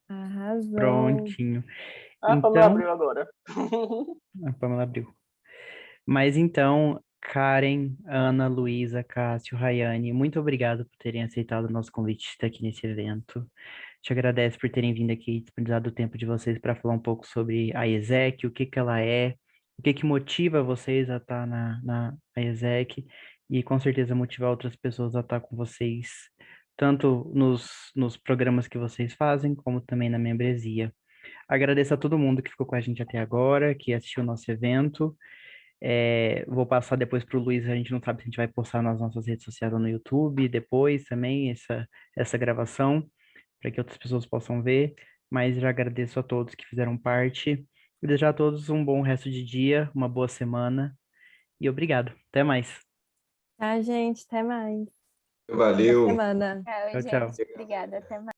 S2: Arrasou.
S1: Prontinho.
S3: A Pamela abriu agora.
S1: A Pamela abriu. Mas então, Karen, Ana, Luísa, Cássio, Rayane, muito obrigado por terem aceitado o nosso convite de estar aqui nesse evento. Te agradeço por terem vindo aqui e disponibilizado o tempo de vocês para falar um pouco sobre a ESEC, o que que ela é, o que que motiva vocês a estar na ESEC e com certeza motivar outras pessoas a estar com vocês, tanto nos programas que vocês fazem, como também na membresia. Agradeço a todo mundo que ficou com a gente até agora, que assistiu o nosso evento. Vou passar depois para o Luiz, a gente não sabe se a gente vai postar nas nossas redes sociais ou no YouTube depois também, essa gravação, para que outras pessoas possam ver, mas já agradeço a todos que fizeram parte e desejar a todos um bom resto de dia, uma boa semana e obrigado. Até mais.
S2: Tá, gente? Até mais. Boa
S6: Valeu.
S2: semana.
S7: Tchau,
S1: Tchau, tchau.
S7: gente. Obrigada. Até mais.